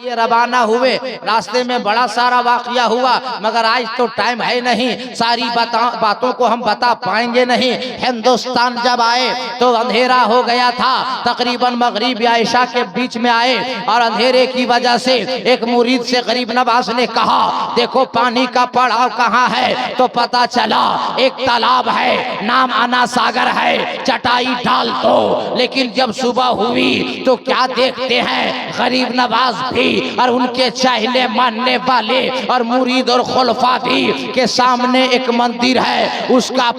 ये रवाना हुए। रास्ते में बड़ा सारा वाकया हुआ, मगर आज तो टाइम है नहीं, सारी बातों को हम बता पाएंगे नहीं। हिंदुस्तान जब आए तो अंधेरा हो गया था, तकरीबन मगरिब या इशा के बीच में आए और अंधेरे की वजह से एक मुरीद से गरीब नवाज ने कहा, देखो पानी का पड़ाव कहाँ है? तो पता चला एक तालाब है, नाम आना सागर है, चटाई डाल दो। लेकिन जब सुबह हुई तो क्या देखते हैं, गरीब नवाज भी और उनके चाहने मानने वाले और मुरीद और खुलफा भी के सामने एक मंदिर है। उसका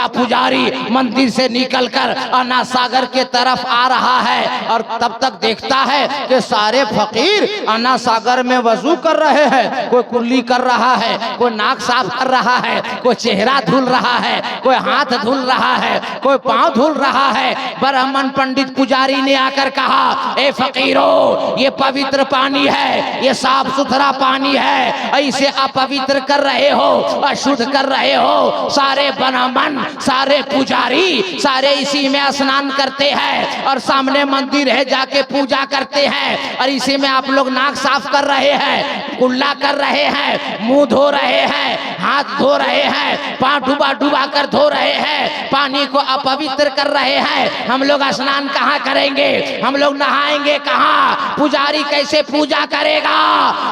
पुजारी मंदिर से निकलकर अन्ना सागर के तरफ आ रहा है और तब तक देखता है कि सारे फकीर अन्ना सागर में वजू कर रहे हैं। कोई कुल्ली कर रहा है, कोई नाक साफ कर रहा है, कोई चेहरा धुल रहा है, कोई हाथ धुल रहा है, कोई पांव धुल रहा है। ब्राह्मण पंडित पुजारी ने आकर कहा, ए फकीरों, ये पवित्र पानी है, ये साफ सुथरा पानी है, ऐसे अपवित्र कर रहे हो, अशुद्ध कर रहे हो। सारे ब्राह्मण, सारे पुजारी, सारे इसी में स्नान करते हैं और सामने मंदिर है, जाके पूजा करते हैं, और इसी में आप लोग नाक साफ कर रहे हैं, कुल्ला कर रहे हैं, मुंह धो रहे हैं, हाथ धो रहे हैं, पांव डुबा डुबा कर धो रहे हैं, पानी को अपवित्र कर रहे हैं। हम लोग स्नान कहाँ करेंगे? हम लोग नहाएंगे कहाँ? पुजारी कैसे पूजा करेगा?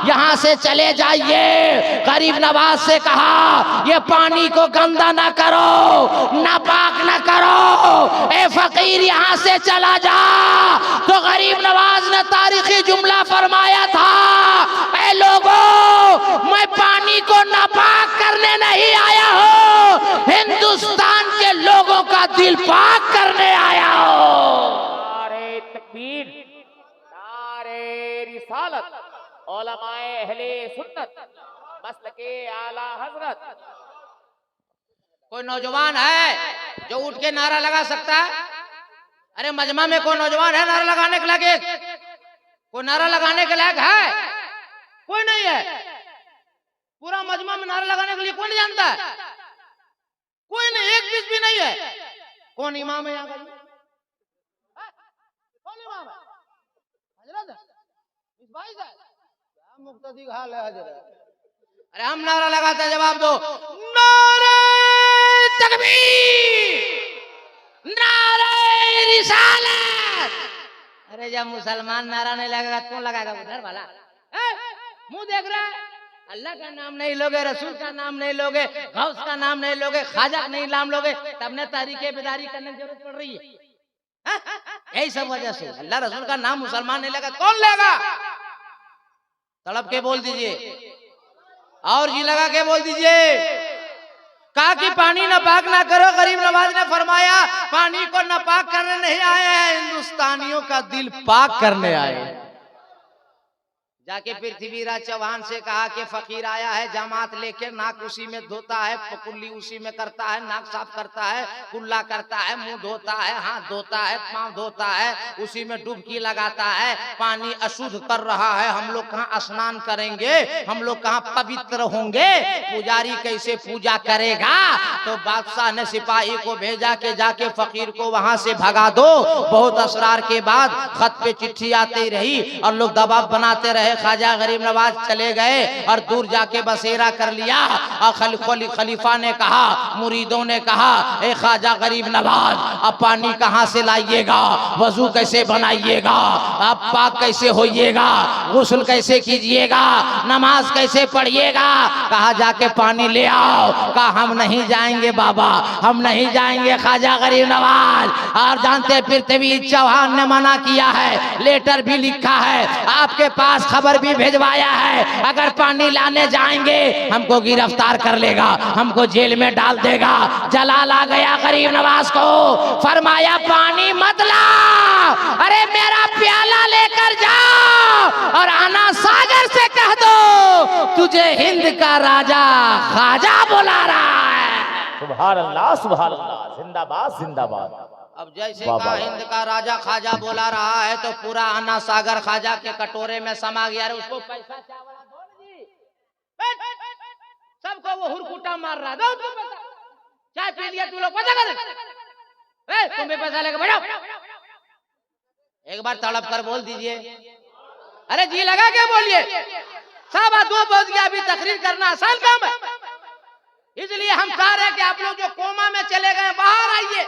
यहाँ से चले जाइए। गरीब नवाज से कहा, ये पानी को गंदा ना करो, नापाक ना करो, ए फकीर यहाँ से चला जा। तो गरीब नवाज ने तारीखी जुमला फरमाया था, ए लोगों, मैं पानी को नापाक करने नहीं आया हूँ, हिंदुस्तान के लोगों का दिल पाक करने आया हूँ। नारे तकबीर, नारे रिसालत, उलमाए अहले सुन्नत, मसलके आला हजरत। कोई नौजवान है जो उठ के नारा लगा सकता है? अरे मजमा में कोई नौजवान है नारा लगाने के लायक? कोई नारा लगाने के लायक है? कोई नहीं है। पूरा मजमा में नारा लगाने के लिए कोई नहीं जानता है, कोई नहीं, एक पीस भी नहीं है। कौन इमाम है यहाँ का? कौन इमाम है? हजरत है, इस भाई साहब क्या मुक्तदी हाल है हजरत। अरे हम नारा लगाते हैं, जवाब दो। नारे तकबीर, नारे रिसालत। अरे जब मुसलमान नारा नहीं लगाएगा कौन लगाएगा? उधर वाला मुंह देख रहा है। अल्लाह का नाम नहीं लोगे, रसूल का नाम नहीं लोगे, गौस का नाम नहीं लोगे, खाजा नहीं नाम लोगे, तब ने तारीखे बेदारी करने की जरूरत पड़ रही है। यही सब वजह से अल्लाह रसूल का नाम मुसलमान नहीं लगा, कौन लेगा? तड़प के बोल दीजिए और जी लगा के बोल दीजिए। कहा कि पानी नापाक ना करो। गरीब नवाज ने फरमाया, पानी को नापाक करने नहीं आए हैं, हिंदुस्तानियों का दिल पाक करने आए हैं। जाके पृथ्वीराज चौहान से कहा कि फकीर आया है जमात लेके, नाक उसी में धोता है, कुल्ली उसी में करता है, नाक साफ करता है, कुल्ला करता है, मुंह धोता है, हाथ धोता है, पांव धोता है, उसी में डुबकी लगाता है। पानी अशुद्ध कर रहा है, हम लोग कहाँ स्नान करेंगे? हम लोग कहाँ पवित्र होंगे? पुजारी कैसे पूजा करेगा? तो बादशाह ने सिपाही को भेजा कि जाके फकीर को वहां से भगा दो। बहुत असरार के बाद खत पे चिट्ठी आती रही और लोग दबाव बनाते रहे। ख्वाजा गरीब नवाज चले गए और दूर जाके बसेरा कर लिया। और खलीफा ने कहा, मुरीदों ने कहा, ए ख्वाजा गरीब नवाज, अब पानी कहाँ से लाइएगा? वजू कैसे बनाइएगा? अब पाक कैसे होइएगा? गुस्ल कैसे कीजिएगा? नमाज कैसे पढ़िएगा? कहा जाके पानी ले आओ। कहा हम नहीं जाएंगे बाबा, हम नहीं जाएंगे ख्वाजा गरीब नवाज। और जानते पृथ्वी चौहान ने मना किया है, लेटर भी लिखा है, आपके पास खबर भी भेजवाया है, अगर पानी लाने जाएंगे हमको गिरफ्तार कर लेगा, हमको जेल में डाल देगा। जलाल आ गया गरीब नवाज को, फरमाया पानी मत ला, अरे मेरा प्याला लेकर जाओ और अन्ना सागर से कह दो तुझे हिंद का राजा ख्वाजा बुला रहा है। सुभान अल्लाह, सुभान अल्लाह, जिंदाबाद जिंदाबाद। अब जैसे का हिंद का राजा ख्वाजा बोला रहा है तो पूरा अन्ना सागर ख्वाजा के कटोरे में समा गया। उसको पैसा चावल दो जी, सबको वो हुरकुटा मार रहा, दो तुम पैसा, चाय पी लिया तू लोग, पैसा कर, तुम भी पैसा लेके बैठो। एक बार तड़प कर बोल दीजिए, अरे जी लगा के बोलिए। साहब 2 बज गया, अभी तकरीर करना आसान काम है। इसलिए हम चाह रहे हैं कि आप लोग जो कोमा में चले गए बाहर आइए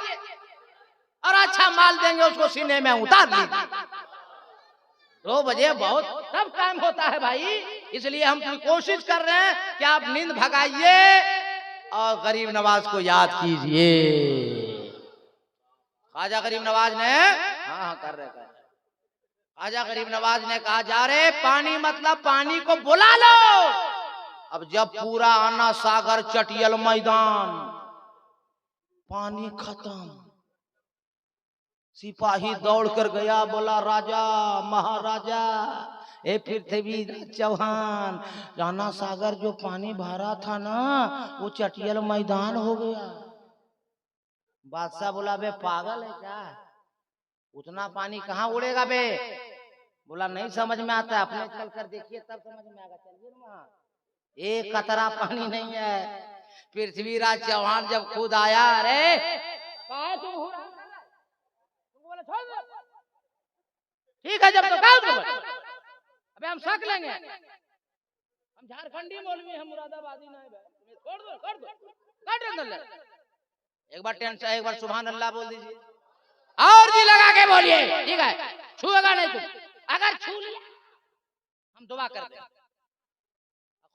और अच्छा माल देंगे उसको सीने में उतार लीजिए। 2 बजे बहुत तब टाइम होता है भाई। इसलिए हम पूरी कोशिश कर रहे हैं कि आप नींद भगाइए और गरीब नवाज को याद कीजिए। ख्वाजा गरीब नवाज ने हाँ कर रहे ख्वाजा गरीब नवाज ने कहा जा रहे पानी मतलब पानी को बुला लो। अब जब पूरा आना सागर चटियल मैदान पानी खत्म, सिपाही दौड़ कर गया, बोला राजा महाराजा ए पृथ्वी चौहान, राणा सागर जो पानी भरा था ना वो चटियल मैदान हो गया। बादशाह बोला बे पागल है क्या, उतना पानी कहाँ उड़ेगा बे। बोला नहीं समझ में आता है, अपने चल कर देखिए तब समझ में आएगा। चलिए वहां एक कतरा पानी नहीं है। पृथ्वीराज चौहान जब खुद आया, अरे कहा तुम हो रहा, ठीक है जब तो अबे हम शक लेंगे, हम झारखंडी मौलवी हैं, मुरादाबादी नहीं है, छोड़ दो कर दो। एक बार टेंशन, एक बार सुभान अल्लाह बोल दीजिए और जी लगा के बोलिए, ठीक है छूएगा नहीं तुम, अगर छू लिया हम दुआ करते हैं।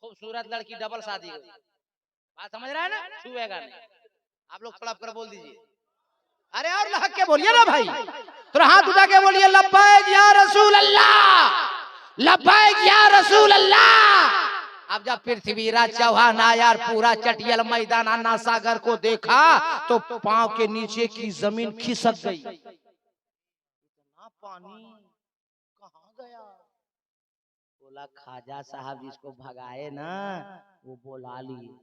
खूबसूरत लड़की डबल शादी हो, बात समझ रहा है ना, छूएगा नहीं। आप लोग थोड़ा कर बोल दीजिए, अरे और लहक के बोलिए ना भाई, तो हाथ उठा के बोलिए लब्बैक या रसूल अल्लाह, लब्बैक या रसूल अल्लाह। अब जब पृथ्वीराज चौहान आया और पूरा चटियल मैदान अन्ना सागर को देखा तो पांव के नीचे की जमीन खिसक गई। इतना पानी कहाँ गया। बोला ख्वाजा साहब जिसको भगाए ना वो बुला लिए।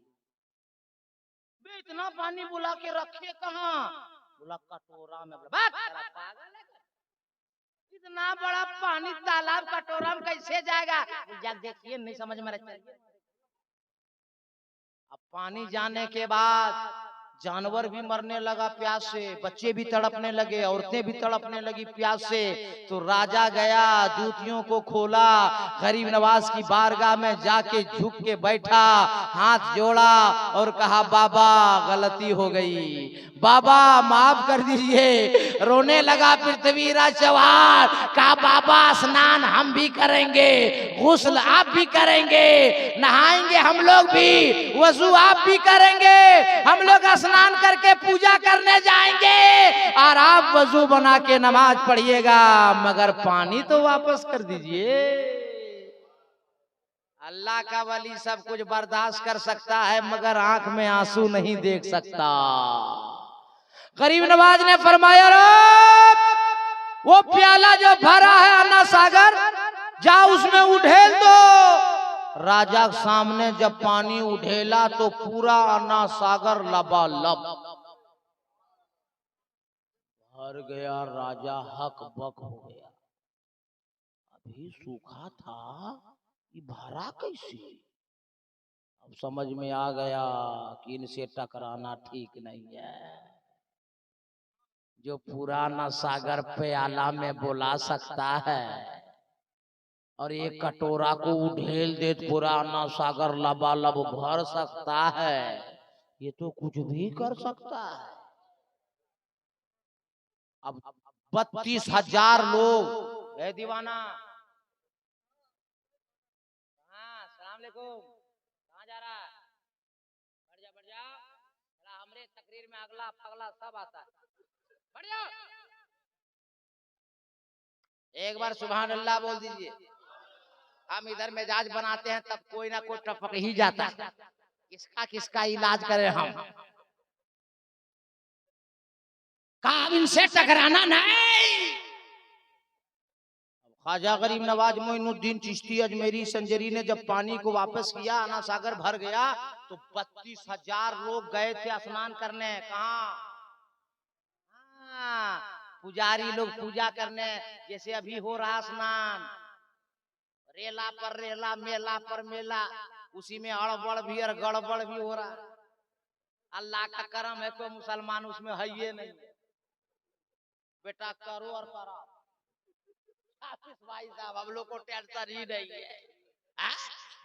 इतना पानी बुला के रखे कहाँ, बोला कटोरा में। इतना बड़ा पानी तालाब कटोरा में कैसे जाएगा, जब देखिए नहीं समझ में रहता। अब पानी जाने के बाद जानवर भी मरने लगा प्यास से, बच्चे भी तड़पने लगे, औरतें भी तड़पने लगी प्यास से। तो राजा गया, जूतियों को खोला, गरीब नवाज की बारगाह में जाके झुक के बैठा, हाथ जोड़ा और कहा बाबा गलती हो गई, बाबा माफ कर दीजिए। रोने लगा पृथ्वीराज चौहान, कहा बाबा स्नान हम भी करेंगे, गुस्ल आप भी करेंगे, नहाएंगे हम लोग भी, वजू आप भी करेंगे, हम लोग स्नान करके पूजा करने जाएंगे और आप वजू बना के नमाज पढ़िएगा, मगर पानी तो वापस कर दीजिए। अल्लाह का वली सब कुछ बर्दाश्त कर सकता है मगर आंख में आंसू नहीं देख सकता। गरीब नवाज ने फरमाया वो प्याला जो भरा है अन्ना सागर, जाओ उसमें उठेल दो। राजा सामने जब पानी उठेला तो पूरा अन्ना सागर लबालब भर गया। राजा हक बक हो गया, अभी सूखा था ये भरा कैसे। अब समझ में आ गया कि इनसे टकराना ठीक नहीं है। जो पुराना सागर प्याला में बुला सकता है और एक कटोरा को उठेल दे पुराना सागर लबालब भर सकता है, ये तो कुछ भी कर सकता है। अब 32,000 लोग है दीवाना। हाँ सलाम अलैकुम, कहाँ जा रहा है, बढ़ जा हमरे तकरीर में अगला पगला सब आता है, बढ़ जा। एक बार सुभान अल्लाह बोल दीजिए। हम इधर मिजाज बनाते हैं तब कोई ना कोई टपक ही जाता है, किसका किसका इलाज करें हम। काम इनसे टकराना नहीं। ख्वाजा गरीब नवाज मोइनुद्दीन चिश्ती अजमेरी संजरी ने जब पानी को वापस किया, अन्ना सागर भर गया, तो 32,000 लोग गए थे स्नान करने। कहाँ, पुजारी लोग पूजा करने, जैसे अभी हो रहा स्नान, रेला पर रेला, मेला पर मेला, उसी में अड़बड़ भी और गड़बड़ भी हो रहा। अल्लाह का करम है कोई मुसलमान उसमें है ये नहीं, बेटा करो और करो। भाई साहब हम लोग को टेंशन ही नहीं है।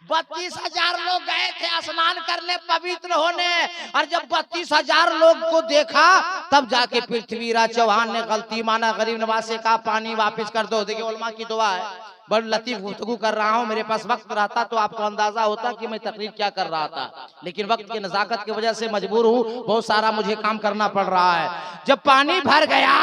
32,000 लोग गए थे स्नान करने पवित्र होने, और जब 32,000 लोग को देखा तब जाके पृथ्वीराज चौहान ने गलती माना, गरीब नवाज से कहा पानी वापस कर दो। देखिए उलमा की दुआ है, बड़ लतीफ गुफ्तगू कर रहा हूँ, मेरे पास वक्त रहता तो आपको अंदाजा होता कि मैं तकरीर क्या कर रहा था, लेकिन वक्त की नजाकत की वजह से मजबूर हूँ, बहुत सारा मुझे काम करना पड़ रहा है। जब पानी भर गया,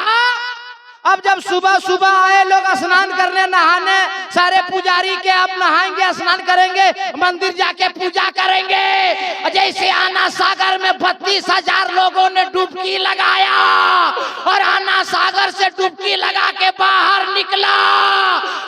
अब जब सुबह सुबह आए लोग स्नान करने नहाने, सारे पुजारी के अब नहाएंगे स्नान करेंगे, मंदिर जाके पूजा करेंगे। जैसे आना सागर में 32,000 लोगों ने डुबकी लगाया, और आना सागर से डुबकी लगा के बाहर निकला,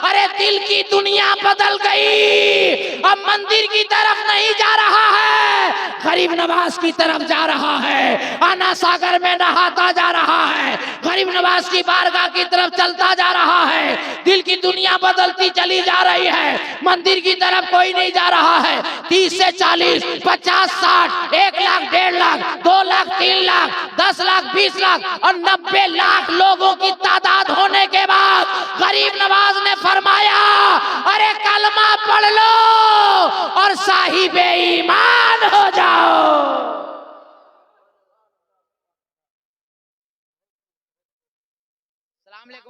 अरे दिल की दुनिया बदल गई। अब मंदिर की तरफ नहीं जा रहा है, गरीब नवाज की तरफ जा रहा है। आना सागर में नहाता जा रहा है, गरीब नवाज की बारगाह की तरफ चलता जा रहा है। दिल की दुनिया बदलती चली जा रही है, मंदिर की तरफ कोई नहीं जा रहा है। 30 से 40, 50, 60, 1 लाख, 1.5 लाख, 2 लाख, 3 लाख, 10 लाख, 20 लाख और 90 लाख लोगों की तादाद होने के बाद गरीब नवाज ने फरमाया, अरे कलमा पढ़ लो और साहिबे ईमान हो जाओ।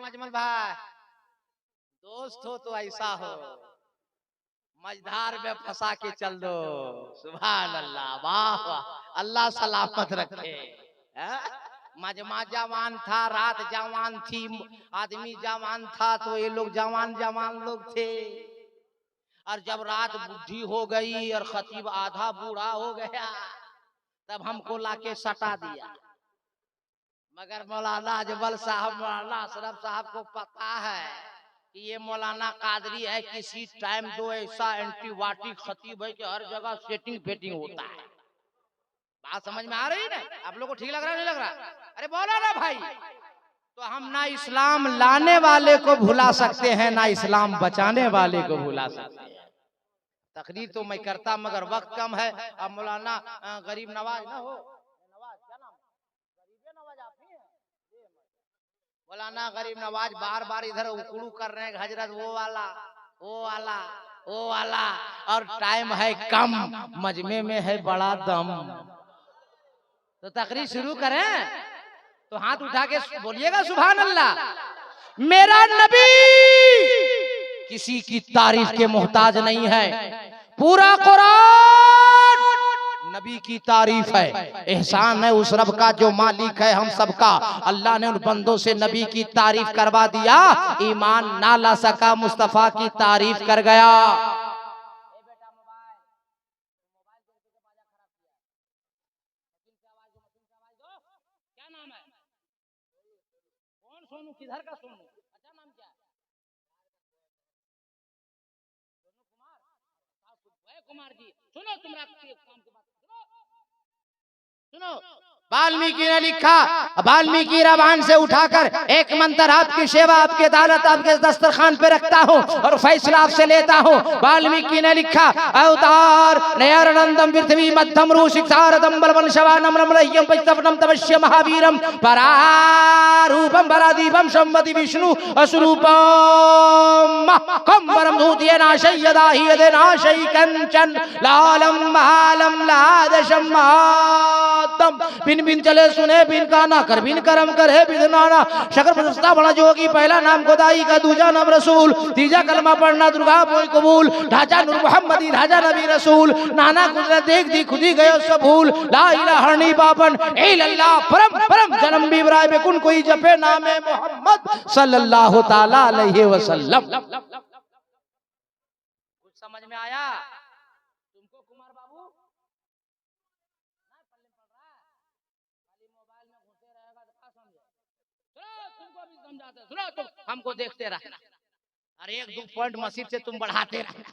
अजमल भाई, दोस्त हो तो ऐसा हो, मझधार में फंसा के चल दो। सुभान अल्लाह, वाह वाह, अल्लाह सलामत रखे। मजमा जवान था, रात जवान थी, आदमी जवान था, तो ये लोग जवान जवान लोग थे। और जब रात बुढ़ी हो गई और खतीब आधा बूढ़ा हो गया, तब हमको लाके सटा दिया। मगर मौलाना अजमल साहब, मौलाना अशरफ साहब को पता है कि ये मौलाना कादरी है, किसी टाइम दो ऐसा एंटीबायोटिक खतीब है कि हर जगह सेटिंग फेटिंग होता है। बात समझ में आ रही है ना? आप लोग को ठीक लग रहा है, नहीं लग रहा? अरे बोलो ना भाई। तो हम ना इस्लाम लाने वाले को भुला सकते हैं, ना इस्लाम बचाने वाले को भुला सकते हैं। तकरीर तो मैं करता मगर वक्त कम है। अब मौलाना गरीब नवाज ना हो, मौलाना गरीब नवाज बार बार इधर उकड़ू कर रहे हैं, हजरत वो वाला वो वाला वो वाला, और टाइम है कम, मजमे में है बड़ा दम। तो तकरीर शुरू करें तो हाथ उठा के बोलिएगा सुभान अल्लाह। मेरा नबी किसी की तारीफ के मोहताज नहीं है, पूरा कुरान नबी की तारीफ है। एहसान है उस रब का जो मालिक है हम सबका। अल्लाह ने उन बंदों से नबी की तारीफ करवा दिया, ईमान ना ला सका, मुस्तफा की तारीफ कर गया। क्या नाम है? कौन सोनू? किधर का सोनू? अच्छा नाम क्या है? कुमार जी। सुनो तुम्हारा काम की बात सुनो। वाल्मीकि ने लिखा, वाल्मीकि रवान से उठाकर एक मंत्र आपकी सेवा, आपकी अदालत आपके दस्तरखान पे रखता हूँ और फैसला आपसे लेता हूँ। वाल्मीकि ने लिखा, अवतार नयनंदम पृथ्वी मध्यम रूषिक्षारदम बलवन शवानम रमणय्यम पश्यवनम तपस्या महावीरम परारूपम परादीपम सम्मति विष्णु अस्वरूपम कंबरम धूतिये नाशय यदाहि यदे नाशय कंचन लालम महालम लादशम महादम। बिन बिन चले सुने, बिन गाना कर, बिन करम करे, बिन नाना शकर प्रशस्ता बड़ा जोगी। पहला नाम खुदाई का, दूजा नाम रसूल, तीजा कलमा पढ़ना दुर्गा बोई कबूल। ढांचा नूर मोहम्मदी, ढांचा नबी रसूल, नाना कुदरत देख दी खुदी गयो सब भूल। ला इलाहा हरनी बाबन इल्लल्लाह परम परम जन्म भी बराए बेकुन कोई जपे नामे मोहम्मद सल्लल्लाहु ताला अलैहि वसल्लम। कुछ समझ में आया तुमको कुमार बाबू? सुनो तुम हमको देखते रहना, अरे 1-2 पॉइंट मस्जिद से तुम बढ़ाते रहना।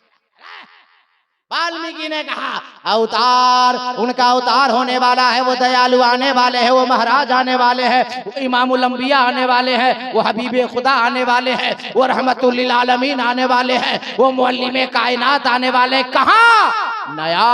वाल्मीकि ने कहा, अवतार उनका अवतार होने वाला है, वो दयालु आने वाले हैं, वो महाराज आने वाले हैं, वो इमामुल अंबिया आने वाले हैं, वो हबीबे खुदा आने वाले हैं, वो रहमतुल लिल आलमीन आने वाले हैं, वो मुअल्लिमे कायनात आने वाले। कहाँ? नया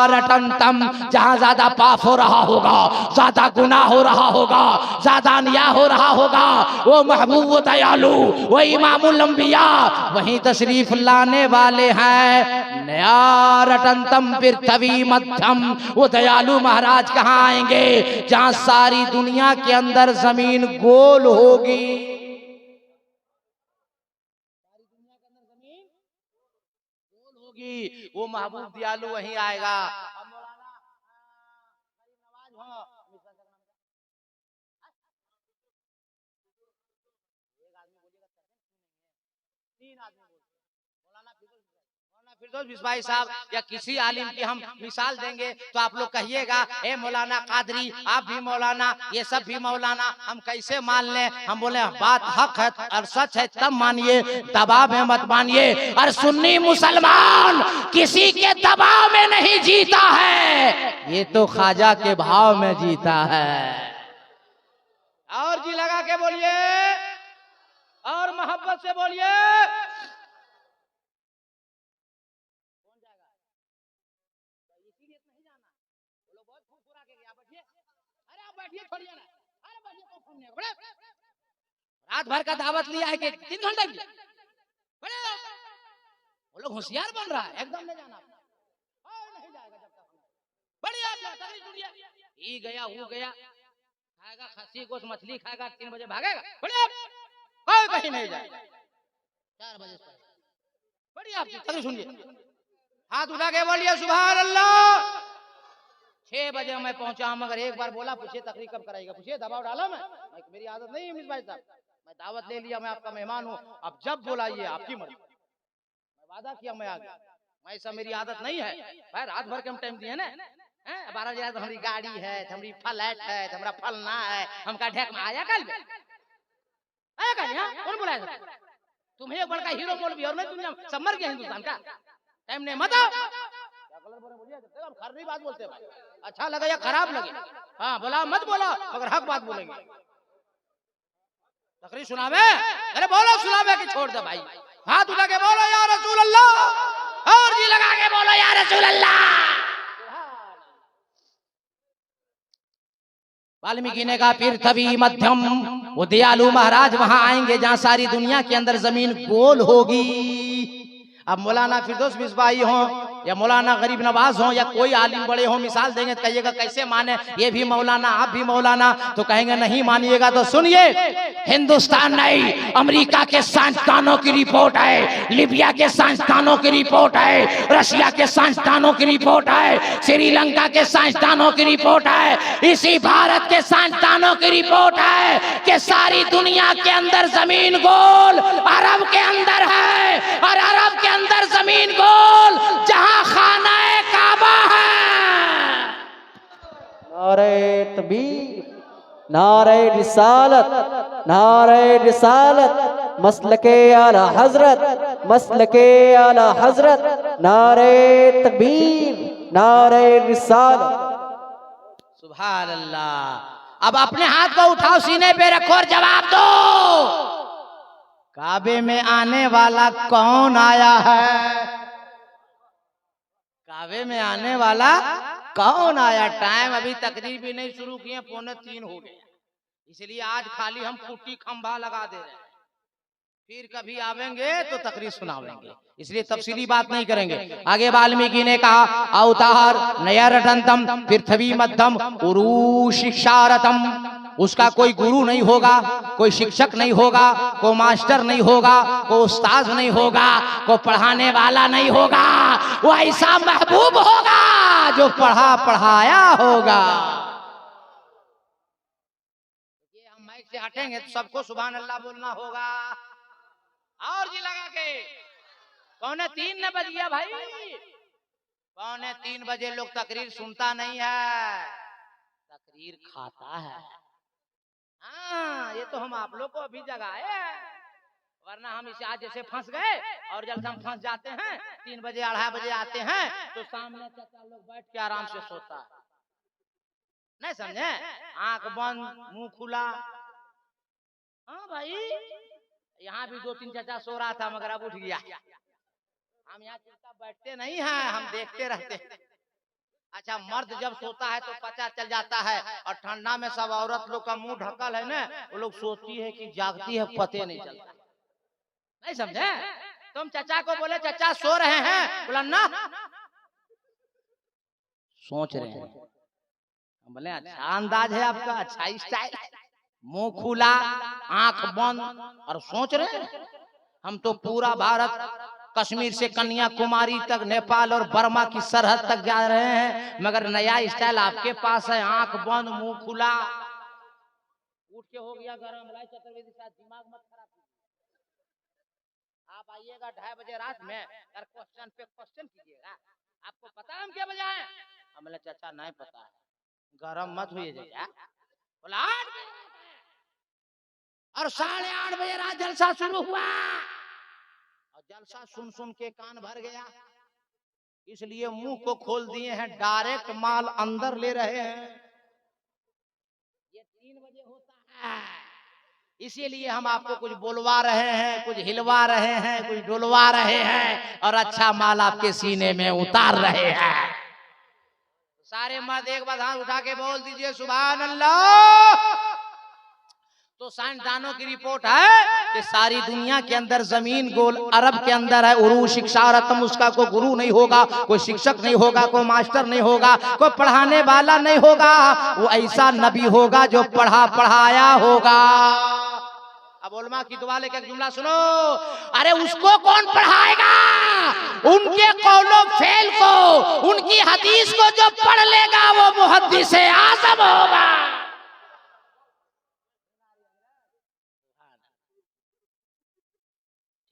रटनतम, जहां ज्यादा पाप हो रहा होगा, ज्यादा गुनाह हो रहा होगा, ज्यादा अन्याय हो रहा होगा, वो महबूब वो दयालु वो इमामुल अंबिया वहीं तशरीफ लाने वाले हैं। नया रटनतम पृथ्वी मध्यम, वो दयालु महाराज कहाँ आएंगे? जहां सारी दुनिया के अंदर जमीन गोल होगी। वो महबूब दयालु वहीं आएगा। फिरदौस बिस्वाई साहब या किसी आलिम की हम मिसाल देंगे तो आप लोग कहिएगा ए मौलाना कादरी आप भी मौलाना, ये सब भी मौलाना, हम कैसे मान लें? हम बोले बात हक है और सच है तब मानिए, दबाव में मत मानिए। और सुन्नी मुसलमान किसी के दबाव में नहीं जीता है, ये तो ख्वाजा के भाव में जीता है। और जी लगा के बोलिए और मोहब्बत से बोलिए। रात भर का दावत लिया है कि 3 घंटे की, वो लोग होशियार बन रहा है, एकदम ले जाना नहीं जाएगा जब तक। बढ़िया ये गया वो गया, खाएगा खस्सी गोश्त मछली खाएगा, 3 बजे भागेगा, बढ़िया कोई कहीं नहीं जाएगा। 4 बजे बढ़िया तभी सुनिए, हाथ उठा के बोलिए सुभान अल्लाह। 6 बजे मैं पहुंचा, मगर एक बार बोला पूछिए तकरीर कब कराएगा, पूछिए दबाव डाला मैं मेरी आदत नहीं है मिस भाई साहब, मैं दावत ले लिया, मैं आपका मेहमान हूँ, अब जब बुलाइए आपकी मर्जी। मैं वादा किया मैं आ गया, मैं ऐसा मेरी आदत नहीं है भाई। रात भर के हम टाइम दिए ना, 12 बजे तो हमारी गाड़ी है, हमारी फ्लैट है, हमारा फलना है, हमका ढेक में आया कल आया कल यहाँ कौन बुलाया? तुम एक बड़का हीरो बोल भी और मैं दुनिया सब मर गया हिंदुस्तान का टाइम नहीं मत हम खरी बात बोलते भाई, अच्छा लगे या खराब लगे, हाँ बोला मत बोला मगर हक बात बोलेंगे। तकरीर सुनावे, अरे बोलो सुनावे कि छोड़ दे भाई, हाथ उठा के बोलो या रसूल अल्लाह, और जी लगा के बोलो या रसूल अल्लाह। वाल्मीकि ने कहा पृथ्वी मध्यम, वो दयालु महाराज वहां आएंगे जहां सारी दुनिया के अंदर जमीन गोल होगी। अब मौलाना फिरदौस बिस्वाई हो या मौलाना गरीब नवाज हो या कोई आलिम बड़े हो मिसाल देंगे तो कहिएगा कैसे माने, ये भी मौलाना आप भी मौलाना, तो कहेंगे नहीं मानिएगा तो सुनिए, हिंदुस्तान नहीं अमेरिका के साइंसदानों की रिपोर्ट है, लीबिया के साइंसदानों की रिपोर्ट है, रशिया के साइंसदानों की रिपोर्ट है, श्रीलंका के साइंसदानों की रिपोर्ट है, इसी भारत के साइंसदानों की रिपोर्ट है कि सारी दुनिया के अंदर जमीन गोल अरब के अंदर है, और अरब के अंदर जमीन गोल जहां खाना काबा है। नारे तकबीर, नारे रिसालत, नारे रिसालत, मसलके आला हजरत, मसलके आला हजरत, नारे तकबीर, नारे रिसालत। सुभान अल्लाह। अब अपने हाथ को उठाओ सीने पे रखो और जवाब दो, काबे में आने वाला कौन आया है? काबे में आने वाला कौन आया? टाइम अभी तकरीर भी नहीं शुरू किए, 2:45 हो गया, इसलिए आज खाली हम कुटी खंभा लगा दे रहे हैं, फिर कभी आवेंगे तो तकरीर सुनावेंगे, इसलिए तफसीली बात नहीं करेंगे। आगे वाल्मीकि ने कहा अवतार नयरटंतम पृथ्वी मध्यम उरू शिक्षारतम, उसका कोई गुरु नहीं होगा, कोई शिक्षक नहीं होगा, कोई मास्टर नहीं होगा, कोई उस्ताद नहीं होगा, कोई पढ़ाने वाला नहीं होगा, वो ऐसा महबूब होगा जो पढ़ा पढ़ाया होगा। ये हम माइक से हटेंगे तो सबको सुभान अल्लाह बोलना होगा। और जी लगा के 2:45 न बज गया भाई, 2:45 बजे लोग तकरीर सुनता नहीं है, तकरीर खाता है। हाँ ये तो हम आप लोग को अभी जगाए हैं, वरना हम इसे आज जैसे फंस गए और जब हम फंस जाते हैं 3 बजे 2:30 बजे आते हैं तो सामने चाचा लोग बैठ के आराम से सोता है, नहीं समझे, आंख बंद मुंह खुला। हाँ भाई यहाँ भी 2-3 चाचा सो रहा था मगर अब उठ गया, हम यहाँ चुपचाप बैठते नहीं हैं, हम देखते रहते हैं। अच्छा, मर्द जब सोता है तो पता चल जाता है, और ठंडा में सब औरत लोग का मुंह ढकल है ना, वो लोग सोचती है कि जागती है, पते नहीं चलता। नहीं समझे? तुम चाचा को बोले चाचा सो रहे हैं, बोला ना सोच रहे हैं। हम बोले अच्छा अंदाज है आपका, अच्छा स्टाइल, मुंह खुला आंख बंद और सोच रहे हैं। हम तो पूरा भारत कश्मीर से कन्याकुमारी तक, नेपाल और बर्मा की सरहद तक जा रहे हैं, मगर नया स्टाइल आपके पास है, आंख बंद मुंह खुला। उठ के हो गया गरम। राय चतुर्वेदी साहब दिमाग मत खराब कीजिए। आप आइएगा 2:30 बजे रात में, और क्वेश्चन पे क्वेश्चन कीजिएगा। आपको पता है हम क्या बजाए? हम बोले चाचा नहीं पता है। गरम मत हुई चाचा। बोला 8 बजे और 8:30 बजे रात जलसा शुरू हुआ, और जलसा सुन सुन के कान भर गया, इसलिए मुंह को खोल दिए हैं, डायरेक्ट माल अंदर ले रहे हैं। ये 3 बजे होता है, इसीलिए हम आपको कुछ बोलवा रहे हैं, कुछ हिलवा रहे हैं, कुछ डुलवा रहे हैं, और अच्छा माल आपके सीने में उतार रहे हैं। सारे मर्द एक बार हाथ उठा के बोल दीजिए सुभान अल्लाह। तो साइंसदानों की रिपोर्ट है कि सारी दुनिया के अंदर जमीन गोल अरब के अंदर है, उरू शिक्षारतम, उसका कोई गुरु नहीं होगा, कोई शिक्षक नहीं होगा, कोई मास्टर नहीं होगा, कोई पढ़ाने वाला नहीं होगा। वो ऐसा नबी होगा जो पढ़ाया होगा। अब उलमा की दुआ लेकर जुमला सुनो। अरे उसको कौन पढ़ाएगा? उनके कौलो फेल को, उनकी हदीस को जो पढ़ लेगा वो मुहद्दिस आज़म होगा।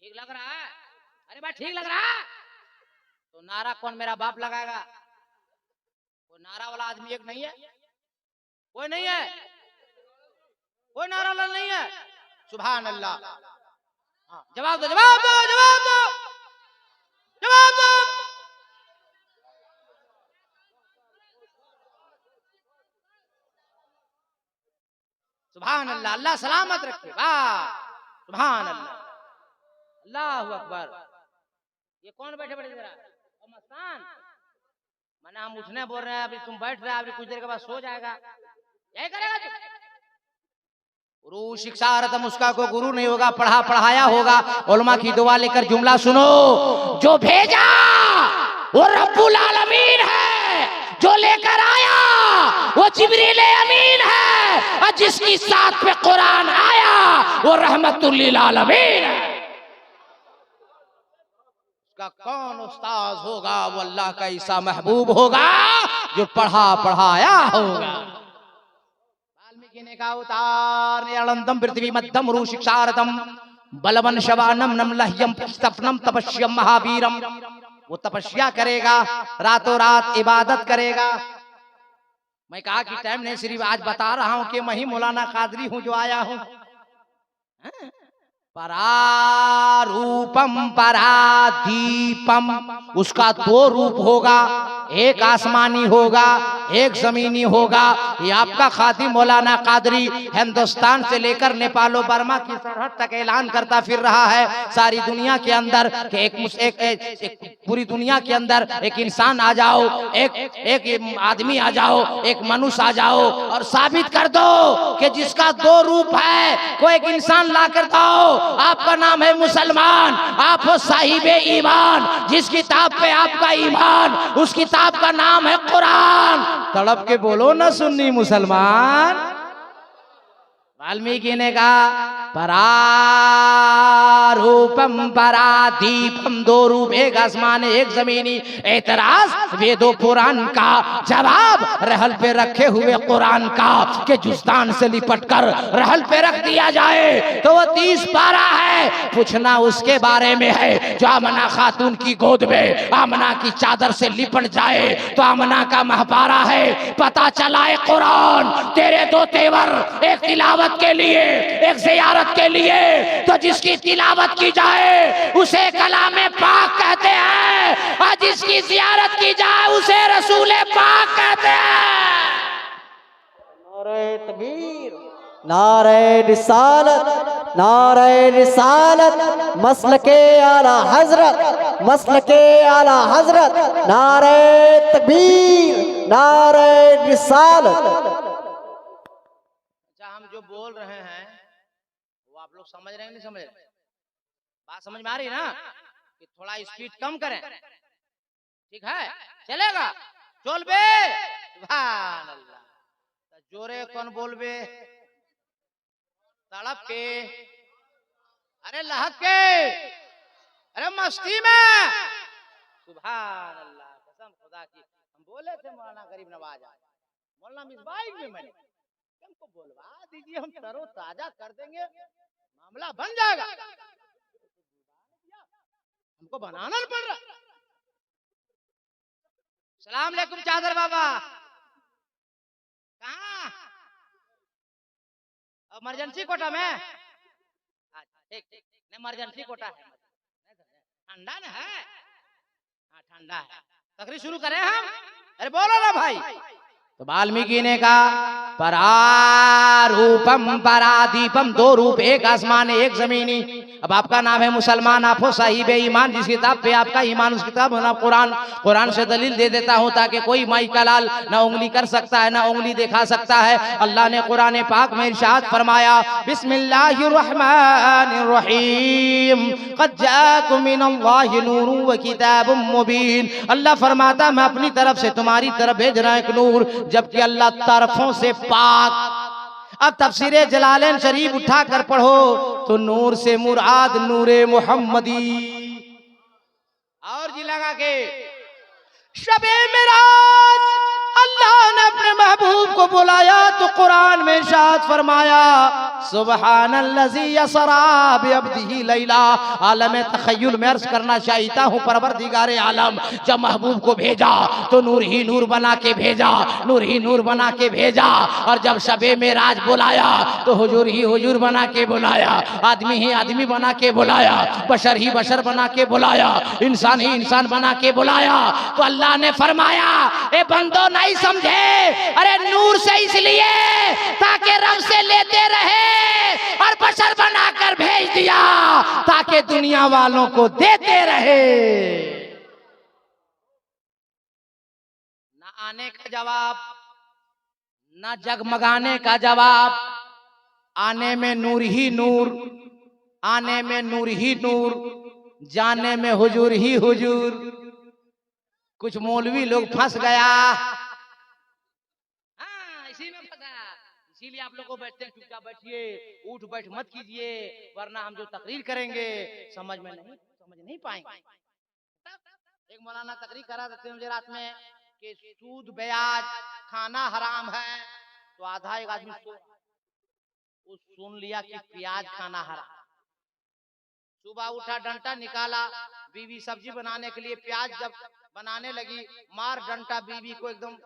ठीक लग रहा है? अरे भाई ठीक लग रहा है? तो नारा कौन मेरा बाप लगाएगा? कोई नारा वाला आदमी एक नहीं है? कोई नहीं है? कोई नारा वाला नहीं है? सुभान अल्लाह। हाँ, जवाब दो, जवाब दो, जवाब दो, जवाब दो। सुभान अल्लाह, अल्लाह सलामत रखे। वाह, सुभान अल्लाह, अल्लाहु अकबर। ये कौन बैठे बैठे जरा मस्तान? मना हम उठने बोल रहे हैं, अभी तुम बैठ रहे हैं, अभी कुछ देर के बाद सो जाएगा। यही करेगा तू? गुरु शिक्षारतम, उसका को गुरु नहीं होगा, पढ़ाया होगा। उलमा की दुआ लेकर जुमला सुनो। जो भेजा वो रब्बुल आलमीन है, जो लेकर आया वो जिब्रील अमीन है, और जिसकी साथ पे कुरान आया वो रहमतुल लिल आलमीन है। उसका कौन उस्ताद होगा? वो अल्लाह का ईसा महबूब होगा जो पढ़ाया होगा। वाल्मीकि ने कहा उतार अनंतम पृथ्वी मध्यम रू शिक्षारतम बलवन शवानम नम लह्यम पुस्तफनम तपस्यम महावीरम। वो तपस्या करेगा, रातों रात इबादत करेगा। मैं कहा कि टाइम नहीं, सिर्फ आज बता रहा हूं कि मैं ही मौलाना कादरी हूं जो आया हूं। परारूपम परादीपम, उसका 2 रूप होगा, एक आसमानी होगा, एक जमीनी होगा। ये आपका खादिम मौलाना कादरी हिंदुस्तान से लेकर नेपाल और बर्मा की सरहद तक ऐलान करता फिर रहा है सारी दुनिया के अंदर कि एक पूरी दुनिया के अंदर एक इंसान आ जाओ, एक आदमी आ जाओ, एक मनुष्य आ जाओ, और साबित कर दो कि जिसका 2 रूप है कोई एक इंसान ला कर दो। आपका नाम है मुसलमान, आप हो साहिबे ईमान। जिस किताब पे आपका ईमान, उस किताब का नाम है कुरान। तड़प के बोलो ना सुन्नी मुसलमान। वाल्मीकि ने कहा परारूपम परादीपम, 2 रूप, एक आसमान एक जमीनी। एतराज वेदों पुराण का, जवाब रहल पे रखे हुए कुरान का कि जुस्तान से लिपट कर रहल पे रख दिया जाए तो वो 30 पारा है। पूछना उसके बारे में है जो आमना खातून की गोद में आमना की चादर से लिपट जाए तो आमना का महपारा है। पता चला है कुरान तेरे 2 तेवर, एक तिलावत के लिए, एक ज़ियारत के लिए। तो जिसकी तिलावत की जाए उसे कलामे पाक कहते हैं, और जिसकी ज़ियारत की जाए उसे रसूले पाक कहते हैं। नारे तकबीर, नारे रिसालत, नारे रिसालत, मसलके आला हजरत। मसलके आला हजरत, नारे तकबीर, नारे रिसालत। अच्छा, हम जो बोल रहे हैं वो आप लोग समझ रहे हैं नहीं समझ रहे? बात समझ में आ रही है ना? कि थोड़ा स्पीड कम करें, ठीक है? चलेगा? चल बे, सुभान अल्लाह। तो जोरे कौन बोल बे? तड़प के, अरे लहक के, अरे मस्ती में, सुभान अल्लाह। कसम खुदा की, हम बोले थे मौलाना गरीब नवाज, मौलाना मिसबाह में मैंने हमको बोलवा दीजिए, हम तरो ताजा कर देंगे, मामला बन जाएगा। हमको बनाना नहीं पड़ रहा। सलाम अलैकुम चादर बाबा, कहाँ? इमरजेंसी कोटा में? अच्छा, ठीक ठीक, इमरजेंसी कोटा है। ठंडा न है? हाँ ठंडा है। तकरीर शुरू करें हम? अरे बोलो ना भाई। तो वाल्मीकि ने कहा परारूपम परादीपम, दो रूप, एक आसमान एक जमीनी। अब आपका नाम है मुसलमान, आप हो साहिब ईमान, जिस किताब पे आपका ईमान उस किताब ना कुरान। कुरान से दलील दे देता हूँ ताकि कोई माई का लाल ना उंगली कर सकता है ना उंगली दिखा सकता है। अल्लाह ने कुरान पाक में इरशाद फरमाया बिस्मिल्लाहिर्रहमानिर्रहीम क़द जाअकुम मिनल्लाहि नूरुन व किताबुम मुबीन। अल्लाह फरमाता मैं अपनी तरफ से तुम्हारी तरफ भेज रहा एक नूर, जबकि अल्लाह तरफों से पाक। अब तफसीरे जलालैन शरीफ उठा कर पढ़ो तो नूर से मुराद नूरे मोहम्मदी। और जी लगा के शबे मेराज अल्लाह ने अपने महबूब को बुलाया तो कुरान में इरशाद फरमाया सुब्हानल्लज़ी यसरा बिअब्दिही लैला। आलम तखय्युल में अर्ज करना चाहता हूँ परवरदिगारे आलम जब महबूब को भेजा तो नूर ही नूर बना के भेजा, नूर ही नूर बना के भेजा। और जब शबे मेराज बुलाया तो हुजूर ही हुजूर बना के बुलाया, आदमी ही आदमी बना के बुलाया, बशर ही बशर बना के बुलाया, इंसान ही इंसान बना के बुलाया। तो अल्लाह ने फरमाया ए बंदो नहीं समझे, अरे नूर से इसलिए ताकि रब से लेते रहे, और बशर बनाकर भेज दिया ताकि दुनिया वालों को देते रहे। ना आने का जवाब, ना जगमगाने का जवाब, आने में नूर ही नूर, आने में नूर ही नूर, जाने में हुजूर ही हुजूर। कुछ मौलवी लोग फंस गया, हाँ इसी में फंसा। इसीलिए आप लोग को बैठते हैं, चुपचाप बैठिए, उठ बैठ मत कीजिए, वरना हम जो तकरीर करेंगे समझ नहीं पाएंगे। एक मौलाना तकरीर करा देते हैं मुझे रात में कि सूद ब्याज खाना हराम है, तो आधा एक आदमी वो सुन लिया कि प्याज खाना हराम। सुबह उठा डंटा निकाला, बीवी सब्जी बनाने के लिए प्याज जब बनाने लगी मार डंटा बीवी को एकदम,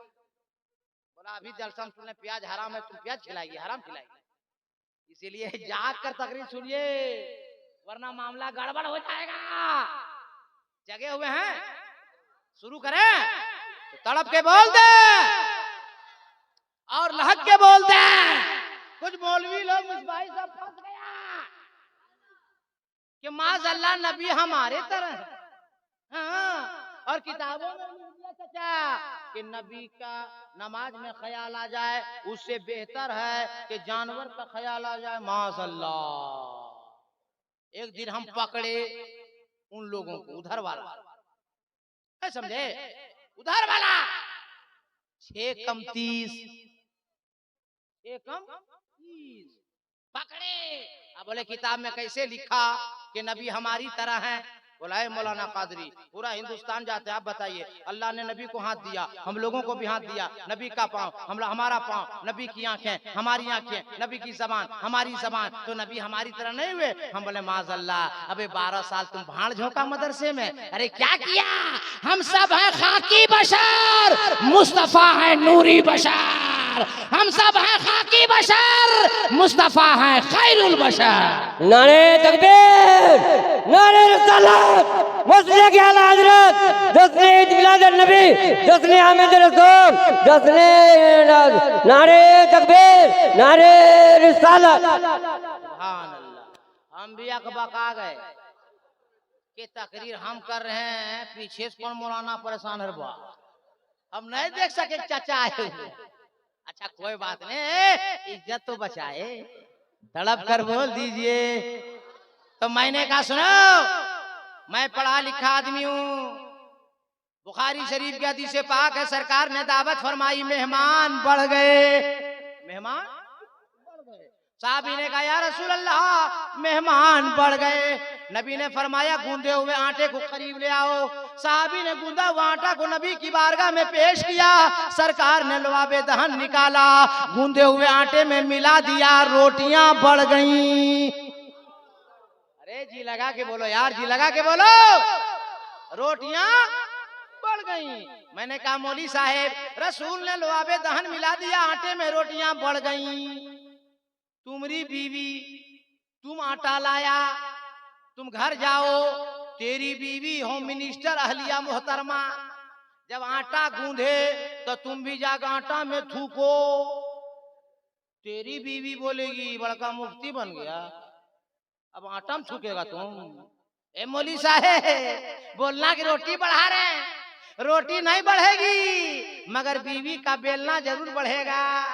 बोला अभी जलसा तुमने प्याज हराम है, तुम प्याज खिलाएगी, हराम खिलाएगी। इसीलिए जाग कर तकरीर सुनिए वरना मामला गड़बड़ हो जाएगा। जगे हुए हैं, शुरू करें तो तड़प के बोल दे और लहक के बोल दे। कुछ मौलवी लोग मिसबाही सब फंस गया कि माज़अल्लाह नबी हमारे तरह है। हाँ, और किताबों में लिख दिया चाचा कि नबी का नमाज में ख्याल आ जाए उससे बेहतर है कि जानवर का ख्याल आ जाए। माज़अल्लाह। एक दिन हम पकड़े उन लोगों को, उधर वाला, समझे, उधर वाला 6 कम 30 पकड़े। अब बोले किताब में कैसे लिखा कि नबी हमारी तरह है? बोला है मौलाना कादरी पूरा हिंदुस्तान जाते हैं, आप बताइए। अल्लाह ने नबी को हाथ दिया, हम लोगों को भी हाथ दिया। नबी का पाँव हमारा पाँव, नबी की आंखें हमारी आंखें, नबी की जबान हमारी जबान, तो नबी हमारी तरह नहीं हुए? हम बोले माज़अल्लाह। अबे 12 साल तुम भाड़ झोंका मदरसे में, अरे क्या किया? हम सब हैं खाकी बशर, मुस्तफा है नूरी बशर। हम सब हैं खाकी बशर, मुस्तफा है खैरुल बशर। नारे तकबीर, नारे रिसालत, मसलक आला हज़रत, जश्न ईद मिलादुन नबी, जश्न आमद रसूल, जश्न नारे तकबीर, नारे रिसालत। सुभान अल्लाह। हम भी अकबका गए, कि तकरीर हम कर रहे हैं, पीछे से कौन मौलाना परेशान है बा, हम नहीं देख सके चाचा आए हुए। अच्छा कोई बात नहीं, इज्जत तो बचाए, तड़प कर बोल दीजिए। तो मैंने कहा सुनो, मैं पढ़ा लिखा आदमी हूँ, बुखारी शरीफ की हदीस पाक है, सरकार ने दावत फरमाई, मेहमान बढ़ गए, मेहमान बढ़ गए। साहबी ने कहा या रसूल अल्लाह मेहमान बढ़ गए। नबी ने फरमाया गूंदे हुए आटे को करीब ले आओ। साहबी ने गूंदा हुआ आटा को नबी की बारगाह में पेश किया। सरकार ने लुआबे दहन निकाला, गूंदे हुए आटे में मिला दिया, रोटियां बढ़ गईं। अरे जी लगा के बोलो यार, जी लगा के बोलो, रोटियां बढ़ गईं। मैंने कहा मौली साहेब रसूल ने लुआबे दहन मिला दिया, आटे में रोटियां बढ़ गईं, तुम्हारी बीवी, तुम आटा लाया, तुम घर जाओ, तेरी बीवी होम मिनिस्टर अहलिया मोहतरमा, जब आटा गूंधे तो तुम भी जाकर आटा में थूको। तेरी बीवी बोलेगी बड़का मुफ्ती बन गया, अब आटा में थूकेगा तुम। ए मौली साहेब बोलना कि रोटी बढ़ा रहे हैं, रोटी नहीं बढ़ेगी मगर बीवी का बेलना जरूर बढ़ेगा,